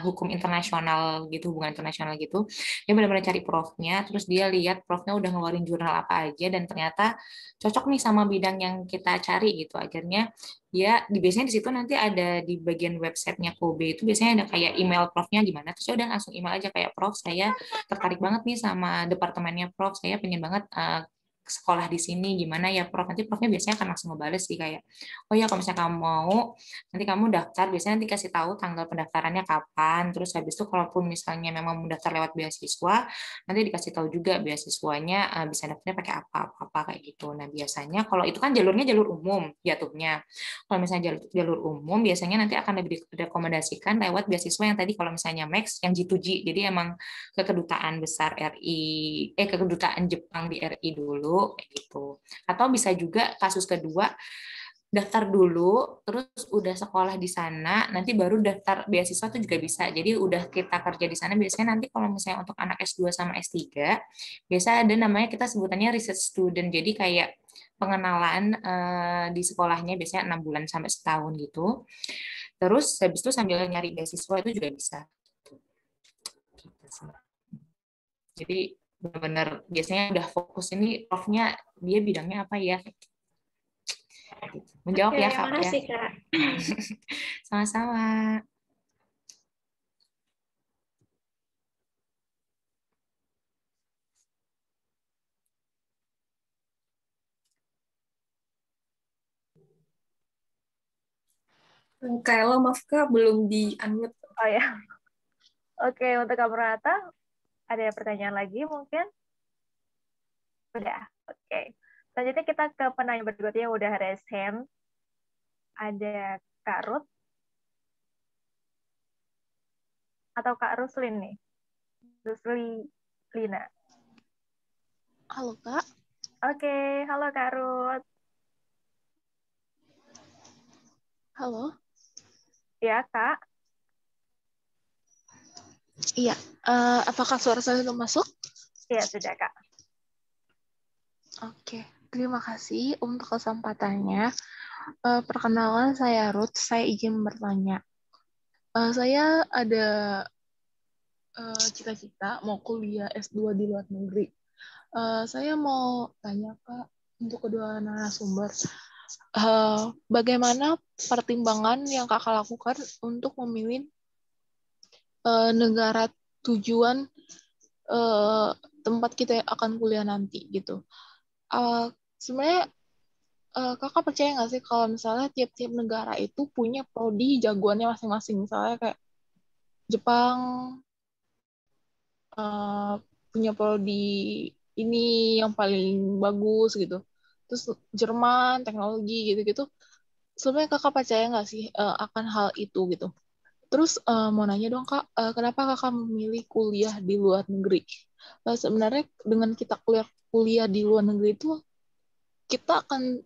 hukum internasional gitu, hubungan internasional gitu. Dia benar-benar cari profnya, terus dia lihat profnya udah ngeluarin jurnal apa aja, dan ternyata cocok nih sama bidang yang kita cari gitu. Akhirnya dia biasanya di situ nanti ada di bagian websitenya Kobe itu biasanya ada kayak email profnya gimana, terus udah langsung email aja kayak, Prof saya tertarik banget nih sama departemennya Prof, saya pengen banget sekolah di sini, gimana ya Prof? Nanti Profnya biasanya akan langsung ngebales sih kayak, oh ya kalau misalnya kamu mau, nanti kamu daftar, biasanya nanti kasih tahu tanggal pendaftarannya kapan, terus habis itu kalaupun misalnya memang mendaftar lewat beasiswa, nanti dikasih tahu juga beasiswanya bisa daftarnya pakai apa kayak gitu. Nah biasanya kalau itu kan jalurnya jalur umum jatuhnya. Kalau misalnya jalur umum, biasanya nanti akan lebih direkomendasikan lewat beasiswa yang tadi kalau misalnya Max, yang G2G, jadi emang ke kedutaan besar ke kedutaan Jepang di RI dulu, kayak gitu. Atau bisa juga kasus kedua, daftar dulu, terus udah sekolah di sana, nanti baru daftar beasiswa itu juga bisa. Jadi udah kita kerja di sana, biasanya nanti kalau misalnya untuk anak S2 sama S3, biasa ada namanya kita sebutannya research student, jadi kayak pengenalan di sekolahnya biasanya 6 bulan sampai setahun gitu. Terus habis itu sambil nyari beasiswa itu juga bisa. Jadi benar-benar biasanya udah fokus ini profnya dia bidangnya apa ya. Menjawab ya Kak. Makasih Kak. Sama-sama. Kayla, maaf Kak, belum di-unmute. Oh ya. Oke, untuk Kak Pranata, ada pertanyaan lagi mungkin? Udah. Oke. Selanjutnya kita ke penanya berikutnya yang udah raise hand. Ada Kak Ruth atau Kak Ruslin nih? Lina. Halo Kak. Oke, halo Kak Ruth. Halo. Ya, Kak. Iya. Apakah suara saya sudah masuk? Iya, sudah, Kak. Oke. Terima kasih untuk kesempatannya. Perkenalan, saya Ruth. Saya izin bertanya. Saya ada cita-cita mau kuliah S2 di luar negeri. Saya mau tanya Kak, untuk kedua narasumber, bagaimana pertimbangan yang Kakak lakukan untuk memilih negara tujuan tempat kita akan kuliah nanti gitu. Sebenarnya Kakak percaya nggak sih kalau misalnya tiap-tiap negara itu punya prodi jagoannya masing-masing. Misalnya kayak Jepang punya prodi ini yang paling bagus gitu. Terus Jerman teknologi gitu-gitu. Sebenarnya Kakak percaya nggak sih akan hal itu gitu? Terus mau nanya dong Kak, kenapa Kakak memilih kuliah di luar negeri? Sebenarnya dengan kita kuliah di luar negeri itu, kita akan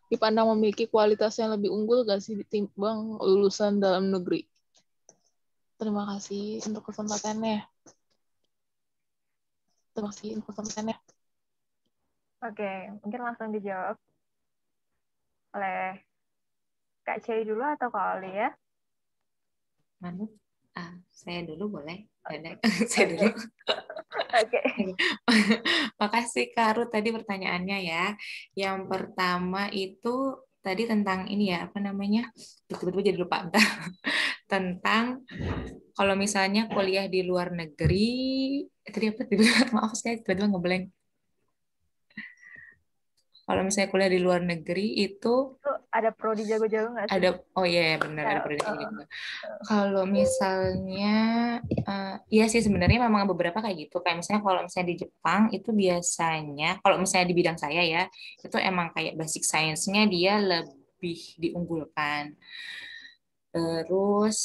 dipandang memiliki kualitas yang lebih unggul nggak sih ditimbang lulusan dalam negeri? Terima kasih untuk kesempatannya. Terima kasih untuk kesempatannya. Oke, mungkin langsung dijawab oleh Kak Cei dulu atau Kak Oli ya? Manu, saya dulu boleh? Saya dulu. Oke. Makasih Kak Ruth tadi pertanyaannya ya. Yang pertama itu tadi tentang ini ya, apa namanya? Tiba-tiba jadi lupa. Tentang kalau misalnya kuliah di luar negeri, tadi apa? Maaf saya tiba-tiba ngeblank. Kalau misalnya kuliah di luar negeri itu ada prodi jago-jago nggak sih? ada, oh iya benar ada prodi jago-jago. Kalau misalnya, iya sih sebenarnya memang beberapa kayak gitu. Kayak misalnya kalau misalnya di Jepang itu biasanya, kalau misalnya di bidang saya ya, itu emang kayak basic science-nya dia lebih diunggulkan. Terus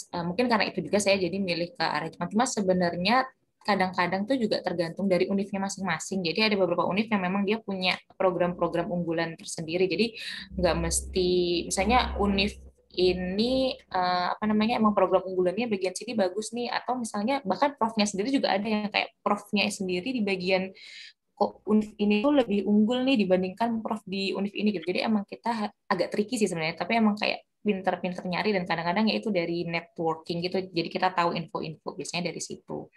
mungkin karena itu juga saya jadi milih ke arah Jepang. Cuma sebenarnya kadang-kadang tuh juga tergantung dari univnya masing-masing. Jadi ada beberapa univ yang memang dia punya program-program unggulan tersendiri. Jadi nggak mesti, misalnya univ ini apa namanya emang program unggulannya bagian sini bagus nih, atau misalnya bahkan profnya sendiri juga ada yang kayak profnya sendiri di bagian kok univ ini tuh lebih unggul nih dibandingkan prof di univ ini gitu. Jadi emang kita agak tricky sih sebenarnya, tapi emang kayak pinter-pinter nyari dan kadang-kadang ya itu dari networking gitu. Jadi kita tahu info-info biasanya dari situ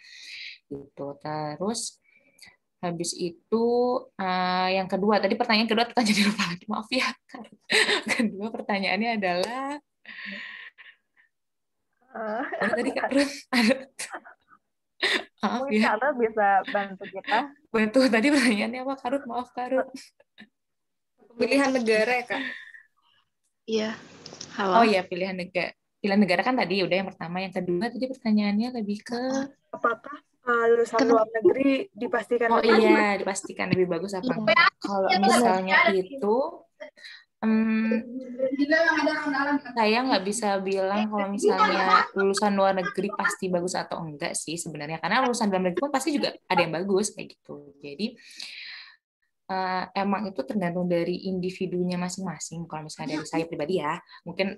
gitu. Terus habis itu yang kedua tadi pertanyaan kedua tanya jadi lupa lagi, maaf ya. Kedua pertanyaannya adalah mana tadi Kak Ruth? Maaf mungkin ya. Kak Ruth bisa bantu kita. Bantu tadi pertanyaannya apa Kak Ruth? Maaf Kak Ruth. Pemilihan negara ya Kak? Iya. Halo. Oh iya, pilihan negara. Pilihan negara kan tadi udah yang pertama, yang kedua tadi pertanyaannya lebih ke apakah lulusan luar negeri dipastikan oh lebih iya, dipastikan lebih bagus apa enggak. Kalau misalnya itu saya nggak bisa bilang kalau misalnya lulusan luar negeri pasti bagus atau enggak sih sebenarnya, karena lulusan dalam negeri pun pasti juga ada yang bagus kayak gitu. Jadi emang itu tergantung dari individunya masing-masing. Kalau misalnya dari saya pribadi ya, mungkin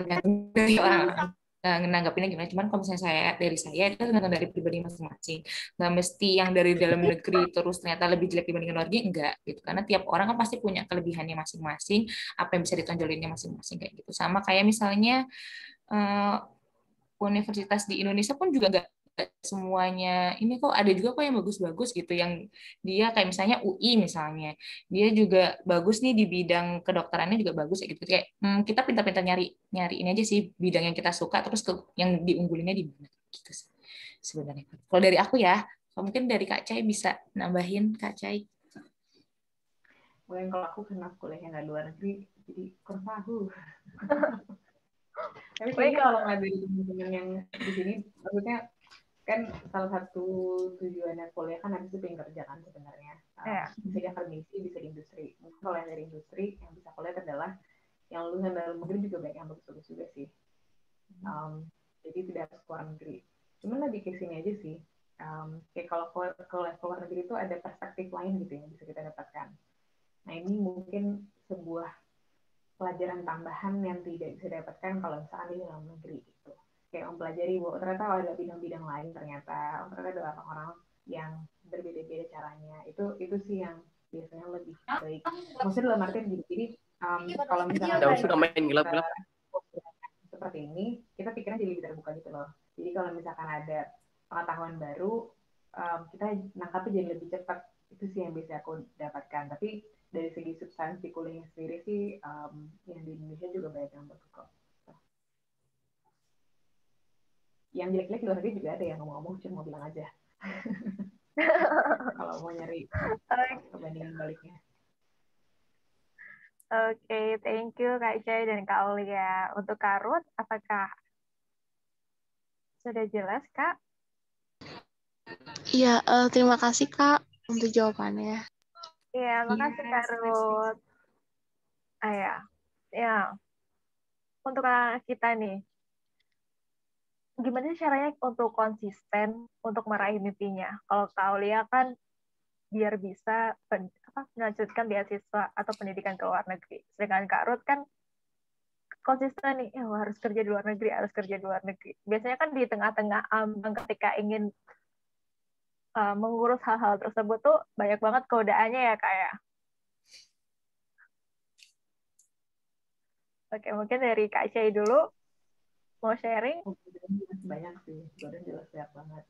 tergantung dari orang nanggapinnya gimana. Cuman kalau misalnya dari saya itu tergantung dari pribadi masing-masing. Nggak mesti yang dari dalam negeri terus ternyata lebih jelek dibandingkan luar negeri, enggak gitu. Karena tiap orang kan pasti punya kelebihannya masing-masing, apa yang bisa ditonjolinnya masing-masing kayak gitu. Sama kayak misalnya universitas di Indonesia pun juga nggak semuanya ini, kok ada juga kok yang bagus-bagus gitu, yang dia kayak misalnya UI misalnya, dia juga bagus nih di bidang kedokterannya juga bagus gitu. Kayak kita pintar-pintar nyari ini aja sih bidang yang kita suka, terus yang diunggulinnya di mana gitu sih sebenarnya. Kalau dari aku ya, mungkin dari Kak Cai bisa nambahin Kak Cai. Mungkin kalau aku karena kuliahnya nggak luar negeri, jadi kurang tahu. Tapi kayaknya kalau nggak dari teman-teman yang di sini, maksudnya kan salah satu tujuannya kuliah kan habis itu pengen kerja kan sebenarnya. Bisa di akademisi, bisa di industri. Mungkin kalau yang dari industri yang bisa kuliah adalah yang lulusan dalam negeri juga banyak yang bagus-bagus juga sih. Jadi tidak harus keluar negeri. Cuman lebih ke sini aja sih. Kayak kalau keluar negeri itu ada perspektif lain gitu yang bisa kita dapatkan. Nah ini mungkin sebuah pelajaran tambahan yang tidak bisa didapatkan kalau misalkan di dalam negeri gitu. Kayak mempelajari bahwa ternyata ada bidang-bidang lain, ternyata ada orang-orang yang berbeda-beda caranya. Itu sih yang biasanya lebih baik. Maksudnya dalam artian jadi kalau misalkan main gelap-gelap seperti ini, kita pikiran jadi lebih terbuka gitu loh. Jadi kalau misalkan ada pengetahuan baru, kita nangkapnya jadi lebih cepat. Itu sih yang bisa aku dapatkan. Tapi dari segi substansi kuliahnya sendiri sih, yang di Indonesia juga banyak yang bagus kok. Yang jelek-jelek di luar negeri juga ada yang ngomong-ngomong, cuma mau bilang aja. Kalau mau nyari perbandingan baliknya. Oke, thank you Kak Jai dan Kak Aulia. Untuk Kak Ruth, apakah sudah jelas, Kak? Iya, terima kasih Kak untuk jawabannya. Iya, makasih Kak Ruth. Ya. Untuk kita nih, gimana sih caranya untuk konsisten untuk meraih mimpinya? Kalau Kak Aulia kan biar bisa melanjutkan beasiswa atau pendidikan ke luar negeri. Sedangkan Kak Ruth kan konsisten nih, harus kerja di luar negeri. Biasanya kan di tengah-tengah ambang ketika ingin mengurus hal-hal tersebut tuh banyak banget godaannya ya Kak ya. Oke, mungkin dari Kak Syai dulu mau sharing. Banyak sih, godaan jelas banyak banget.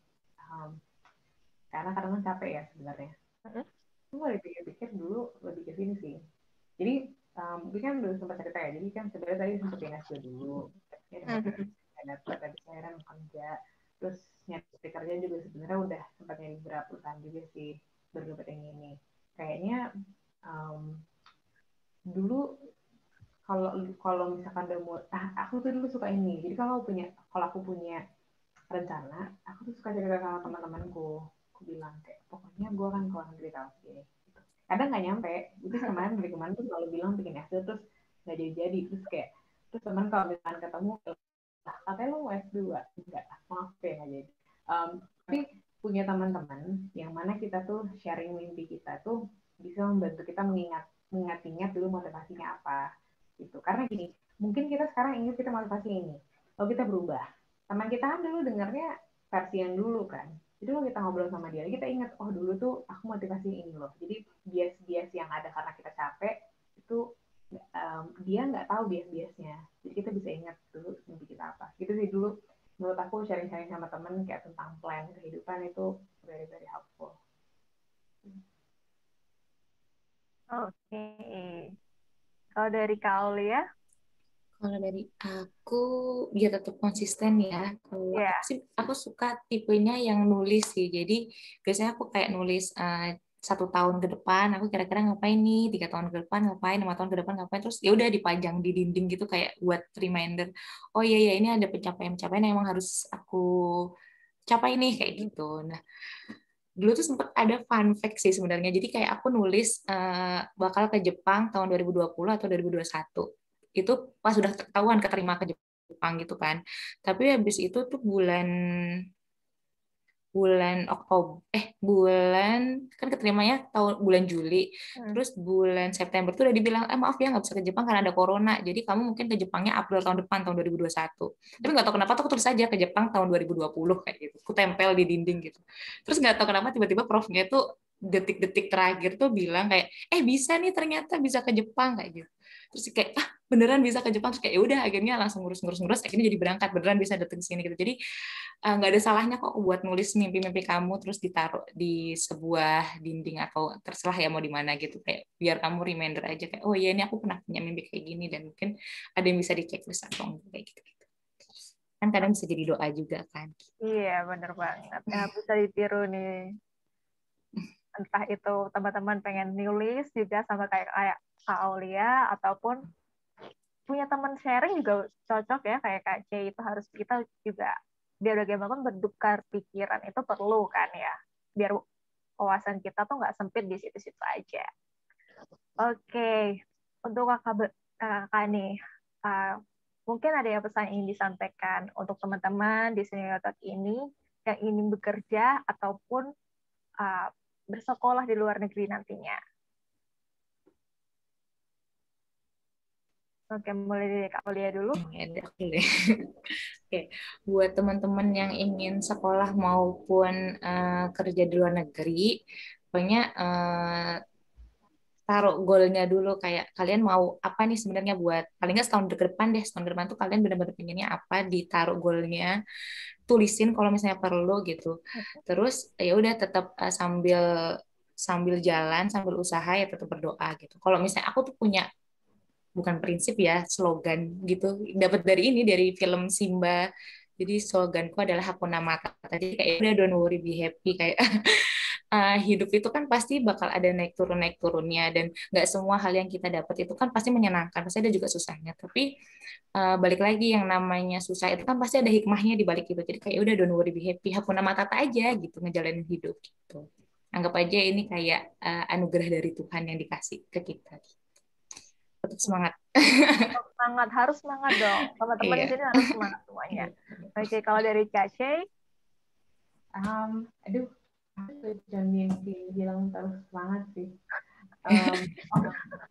Karena kadang capek ya sebenarnya. Aku dipikir-pikir dulu lebih ke sini sih. Jadi mungkin kan udah sempat cerita ya. Jadi kan sebenarnya tadi sempat S2 dulu. Ada saya kerja. Terus nyari kerja juga sebenarnya udah sempat nyari beberapa perusahaan juga sih baru dapat yang ini. Kayaknya dulu kalau misalkan udah mau, aku tuh dulu suka ini. Jadi kalau aku punya rencana, aku tuh suka cerita sama teman-temanku. Aku bilang kayak pokoknya gue akan keluar negeri tahun segini. Kadang nggak nyampe. Jadi dari kemarin tuh selalu bilang bikin S2 terus nggak jadi. Terus teman kalau misalkan ketemu, katanya lo mau S2? Enggak, maaf ya nggak jadi. Tapi punya teman-teman yang mana kita tuh sharing mimpi kita tuh bisa membantu kita mengingat dulu motivasinya apa gitu. Karena gini, mungkin kita sekarang ingat kita motivasi ini, lalu kita berubah. Teman kita kan dulu dengarnya versi yang dulu kan. Jadi kalau kita ngobrol sama dia, kita ingat, oh dulu tuh aku motivasi ini loh. Jadi bias-bias yang ada karena kita capek itu dia nggak tahu bias-biasnya. Jadi kita bisa ingat dulu mimpi kita apa. Gitu sih dulu menurut aku sharing-sharing sama temen kayak tentang plan kehidupan itu very very helpful. Oke. Kalau dari Kak Aulia? Kalau dari aku biar tetap konsisten ya. Kalau aku suka tipenya yang nulis sih. Jadi biasanya aku kayak nulis 1 tahun ke depan aku kira-kira ngapain nih, 3 tahun ke depan ngapain, 5 tahun ke depan ngapain, terus ya udah dipajang di dinding gitu kayak buat reminder. Oh iya ini ada pencapaian-pencapaian yang emang harus aku capai nih kayak gitu. Nah dulu tuh sempat ada fun fact sih sebenarnya. Jadi kayak aku nulis bakal ke Jepang tahun 2020 atau 2021. Itu pas sudah ketahuan keterima ke Jepang gitu kan. Tapi habis itu tuh bulan Oktober bulan kan keterimanya bulan Juli, terus bulan September tuh udah dibilang maaf ya nggak bisa ke Jepang karena ada corona, jadi kamu mungkin ke Jepangnya April tahun depan tahun 2021. Tapi nggak tahu kenapa tuh aku tulis aja ke Jepang tahun 2020 kayak gitu, aku tempel di dinding gitu. Terus nggak tahu kenapa tiba-tiba profnya tuh detik-detik terakhir tuh bilang kayak bisa nih ternyata bisa ke Jepang kayak gitu. Terus kayak beneran bisa ke Jepang, terus kayak udah akhirnya langsung ngurus akhirnya jadi berangkat beneran bisa datang sini gitu. Jadi nggak ada salahnya kok buat nulis mimpi-mimpi kamu terus ditaruh di sebuah dinding atau terserah ya mau di mana gitu, kayak biar kamu reminder aja kayak oh iya ini aku pernah punya mimpi kayak gini dan mungkin ada yang bisa di checklist atau enggak kayak gitu. Kan kadang bisa jadi doa juga kan. Iya bener banget. Bisa ditiru nih. Entah itu teman-teman pengen nulis juga sama kayak Kak Aulia, ataupun punya teman sharing juga cocok ya, kayak Kak C itu harus kita juga biar bagaimanapun bertukar pikiran itu perlu kan ya, biar wawasan kita tuh nggak sempit di situ-situ aja. Oke, untuk kakak nih, mungkin ada yang pesan yang ingin disampaikan untuk teman-teman di Senior Talk ini yang ingin bekerja ataupun bersekolah di luar negeri nantinya. Oke, mulai dari Kak Aulia dulu. Oke, buat teman-teman yang ingin sekolah maupun kerja di luar negeri, pokoknya taruh goalnya dulu, kayak kalian mau apa nih sebenarnya, buat paling nggak setahun ke depan deh, setahun ke depan tuh kalian benar-benar pinginnya apa, ditaruh goalnya, tulisin kalau misalnya perlu gitu. Terus ya udah tetap sambil sambil jalan, sambil usaha ya tetap berdoa gitu. Kalau misalnya aku tuh punya, bukan prinsip ya, slogan gitu, dapat dari ini, dari film Simba. Jadi sloganku adalah Hakuna Matata. Tadi kayak udah don't worry, be happy, kayak hidup itu kan pasti bakal ada naik turunnya, dan nggak semua hal yang kita dapat itu kan pasti menyenangkan, pasti ada juga susahnya. Tapi balik lagi, yang namanya susah itu kan pasti ada hikmahnya di balik itu. Jadi kayak udah don't worry, be happy, Hakuna Matata aja gitu, ngejalanin hidup gitu. Anggap aja ini kayak anugerah dari Tuhan yang dikasih ke kita. Tetap semangat. Semangat, harus semangat dong. Teman-teman di sini harus semangat semuanya. Oke, kalau dari Kak Shay, aduh, aku jangan bilang terus semangat sih.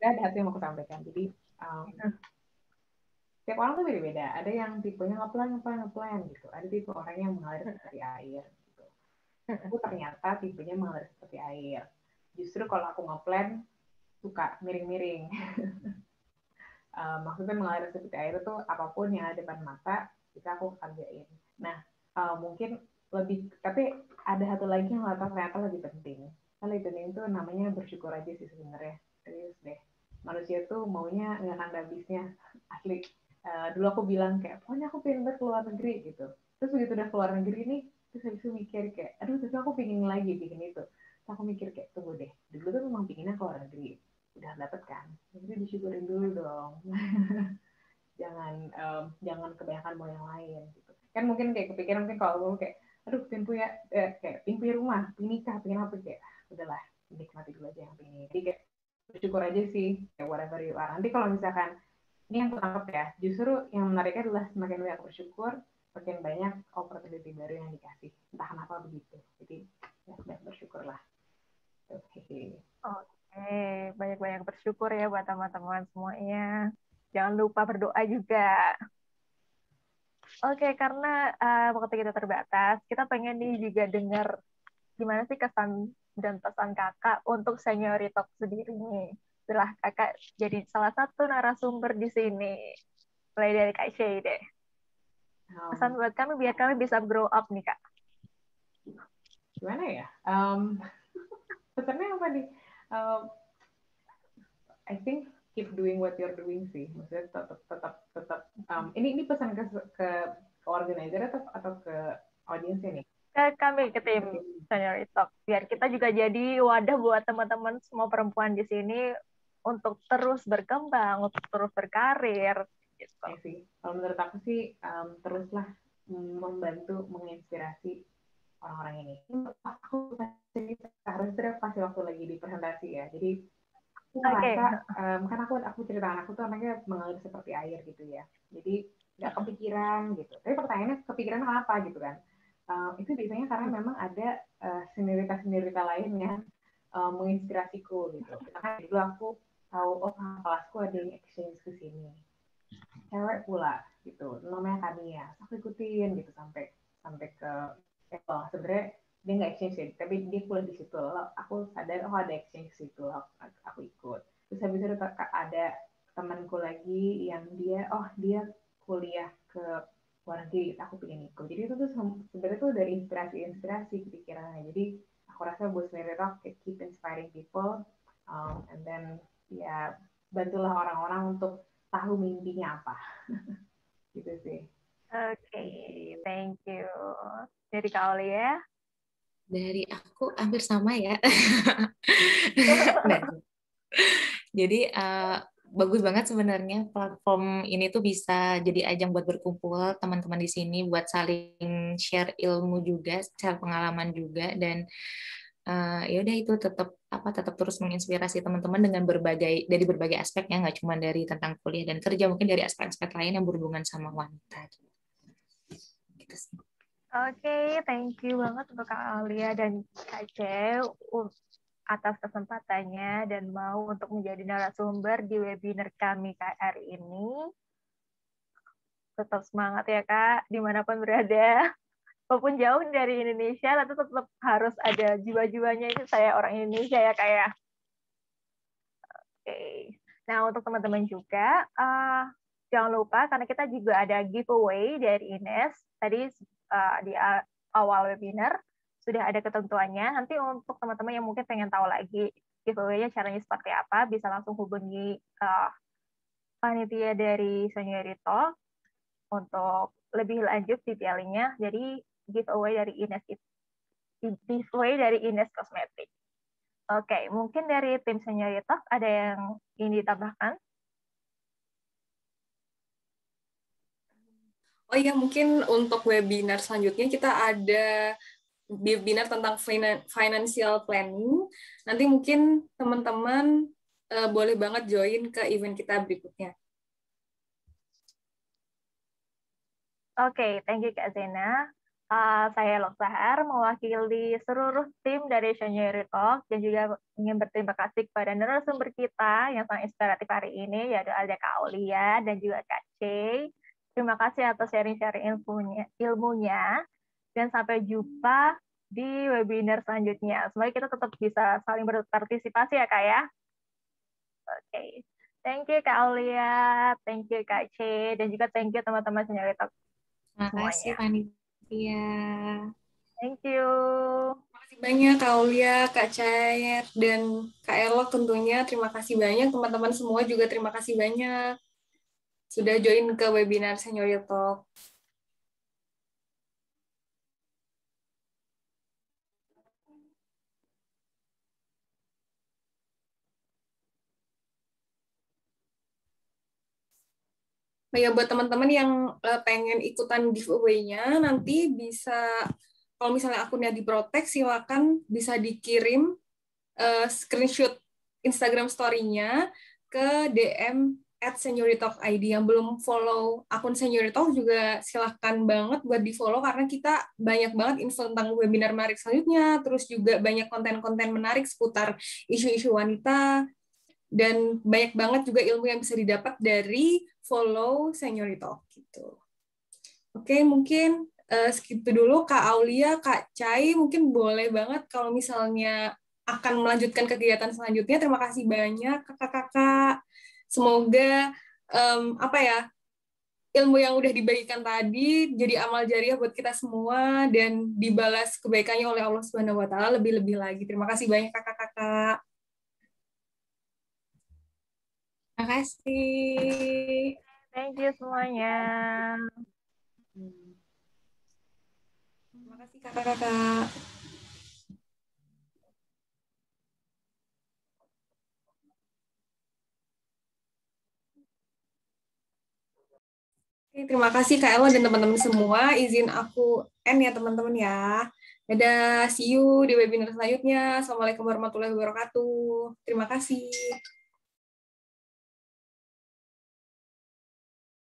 Ada hati yang mau aku sampaikan. Jadi setiap orang tuh beda-beda. Ada yang tipenya ngeplan gitu. Ada tipe orang yang mengalir seperti air gitu. Aku ternyata tipenya mengalir seperti air. Justru kalau aku ngeplan suka miring-miring. Maksudnya mengalir seperti air itu apapun yang ada depan mata bisa aku kerjain. Nah, mungkin lebih, tapi ada satu lagi yang ternyata lebih penting. Lebih penting itu namanya bersyukur aja sih sebenarnya. Serius deh. Manusia tuh maunya nggak ada habisnya, asli. Dulu aku bilang kayak, pokoknya aku pengen keluar negeri gitu. Terus begitu udah keluar negeri nih, terus habis itu mikir kayak, aduh tapi aku pengen lagi bikin itu. Terus aku mikir kayak, tunggu deh, dulu tuh memang pengennya keluar negeri. Udah dapet kan, jadi disyukurin dulu dong. jangan kebanyakan mau yang lain gitu. Kan mungkin kayak kepikiran, mungkin kalau aku kayak, aduh pengen punya kayak pengen punya rumah, pengen nikah, pengen apa, kayak udahlah nikmati dulu aja yang pengen. Jadi kayak bersyukur aja sih, kayak whatever you are. Nanti kalau misalkan ini yang tertangkap ya, justru yang menariknya adalah semakin banyak bersyukur, makin banyak opportunity baru yang dikasih. Entah kenapa begitu. Jadi ya banyak bersyukurlah. Oke. Oke, banyak-banyak bersyukur ya buat teman-teman semuanya. Jangan lupa berdoa juga. Oke, karena waktu kita terbatas, kita pengen nih juga dengar gimana sih kesan dan pesan kakak untuk Senior Talk sendiri nih. Setelah kakak jadi salah satu narasumber di sini. Mulai dari Kak Shay deh. Pesan buat kami biar kami bisa grow up nih, Kak. Gimana ya? Pesannya apa nih? I think keep doing what you're doing sih. Maksudnya tetap. Ini pesan ke organizer atau ke audiensnya nih? Ke kami, ke tim Senior Talk. Biar kita juga jadi wadah buat teman-teman semua perempuan di sini untuk terus berkembang, untuk terus berkarir. Gitu. Ya sih. Kalau menurut aku sih teruslah membantu, menginspirasi orang-orang ini. Aku harusnya kasih waktu lagi di presentasi ya. Jadi aku merasa karena aku ceritakan aku tuh anaknya mengalir seperti air gitu ya. Jadi nggak kepikiran gitu. Tapi pertanyaannya kepikiran apa gitu kan? Itu biasanya karena memang ada senioritas lain yang menginspirasiku gitu. Karena dulu aku tahu kelasku ada yang exchange ke sini. Cewek pula gitu, namanya Kania. Aku ikutin gitu sampai ke sebenarnya dia nggak exchange ya, tapi dia kuliah di situ. Lalu aku sadar ada exchange di situ, aku ikut. Terus habis itu ada temanku lagi yang dia kuliah ke luar negeri, aku pengen ikut. Jadi itu tuh sebenarnya tuh dari inspirasi kepikirannya. Jadi aku rasa buat Senior Talk keep inspiring people, and then ya bantulah orang-orang untuk tahu mimpinya apa. Gitu sih. Oke, thank you. Jadi Kak Oli ya. Dari aku hampir sama ya. Nah, jadi bagus banget sebenarnya platform ini tuh bisa jadi ajang buat berkumpul teman-teman di sini buat saling share ilmu juga, share pengalaman juga dan ya udah itu tetap terus menginspirasi teman-teman dengan dari berbagai aspek ya, nggak cuma dari tentang kuliah dan kerja, mungkin dari aspek-aspek lain yang berhubungan sama wanita. Gitu sih. Oke, thank you banget untuk Kak Aulia dan Kak Ce atas kesempatannya dan mau untuk menjadi narasumber di webinar kami hari ini. Tetap semangat ya Kak, dimanapun berada. Walaupun jauh dari Indonesia, tapi tetap harus ada jiwa-jiwanya itu saya orang Indonesia ya Kak ya. Oke. Nah, untuk teman-teman juga, jangan lupa karena kita juga ada giveaway dari Ines. Tadi di awal webinar sudah ada ketentuannya. Nanti untuk teman-teman yang mungkin pengen tahu lagi giveaway-nya caranya seperti apa, bisa langsung hubungi panitia dari Seniorito untuk lebih lanjut detailnya. Jadi giveaway dari Ines Kosmetik. Oke, mungkin dari tim Seniorito ada yang ingin ditambahkan? Oh iya, mungkin untuk webinar selanjutnya kita ada webinar tentang financial planning. Nanti mungkin teman-teman boleh banget join ke event kita berikutnya. Oke, thank you Kak Zena. Saya Loksahar, mewakili seluruh tim dari Seniority Talk dan juga ingin berterima kasih kepada narasumber kita yang sangat inspiratif hari ini, yaitu ada Kak Aulia dan juga Kak Cey. Terima kasih atas sharing-sharing ilmunya, dan sampai jumpa di webinar selanjutnya. Semoga kita tetap bisa saling berpartisipasi ya Kak ya. Oke, thank you Kak Aulia, thank you Kak Cey, dan juga thank you teman-teman Seniority Talk. Terima kasih panitia. Thank you. Terima kasih banyak Kak Aulia, Kak Cair, dan Kak Elok tentunya. Terima kasih banyak teman-teman semua juga terima kasih banyak sudah join ke webinar Seniority Talk. Ya, buat teman-teman yang pengen ikutan giveaway-nya, nanti bisa, kalau misalnya akunnya diprotek, silakan bisa dikirim screenshot Instagram story-nya ke DM @senioritalk.id. Yang belum follow akun Senioritalk juga silahkan banget buat di-follow, karena kita banyak banget info tentang webinar menarik selanjutnya, terus juga banyak konten-konten menarik seputar isu-isu wanita, dan banyak banget juga ilmu yang bisa didapat dari follow Senioritalk gitu. Oke, mungkin segitu dulu Kak Aulia, Kak Cai, mungkin boleh banget kalau misalnya akan melanjutkan kegiatan selanjutnya. Terima kasih banyak kakak-kakak. Semoga ilmu yang udah dibagikan tadi jadi amal jariah buat kita semua dan dibalas kebaikannya oleh Allah Subhanahu wa taala lebih-lebih lagi. Terima kasih banyak kakak-kakak. Terima kasih. Thank you semuanya. Terima kasih kakak-kakak. Oke, terima kasih Kak Ella dan teman-teman semua. Izin aku end ya teman-teman ya. Dadah, see you di webinar selanjutnya. Assalamualaikum warahmatullahi wabarakatuh. Terima kasih.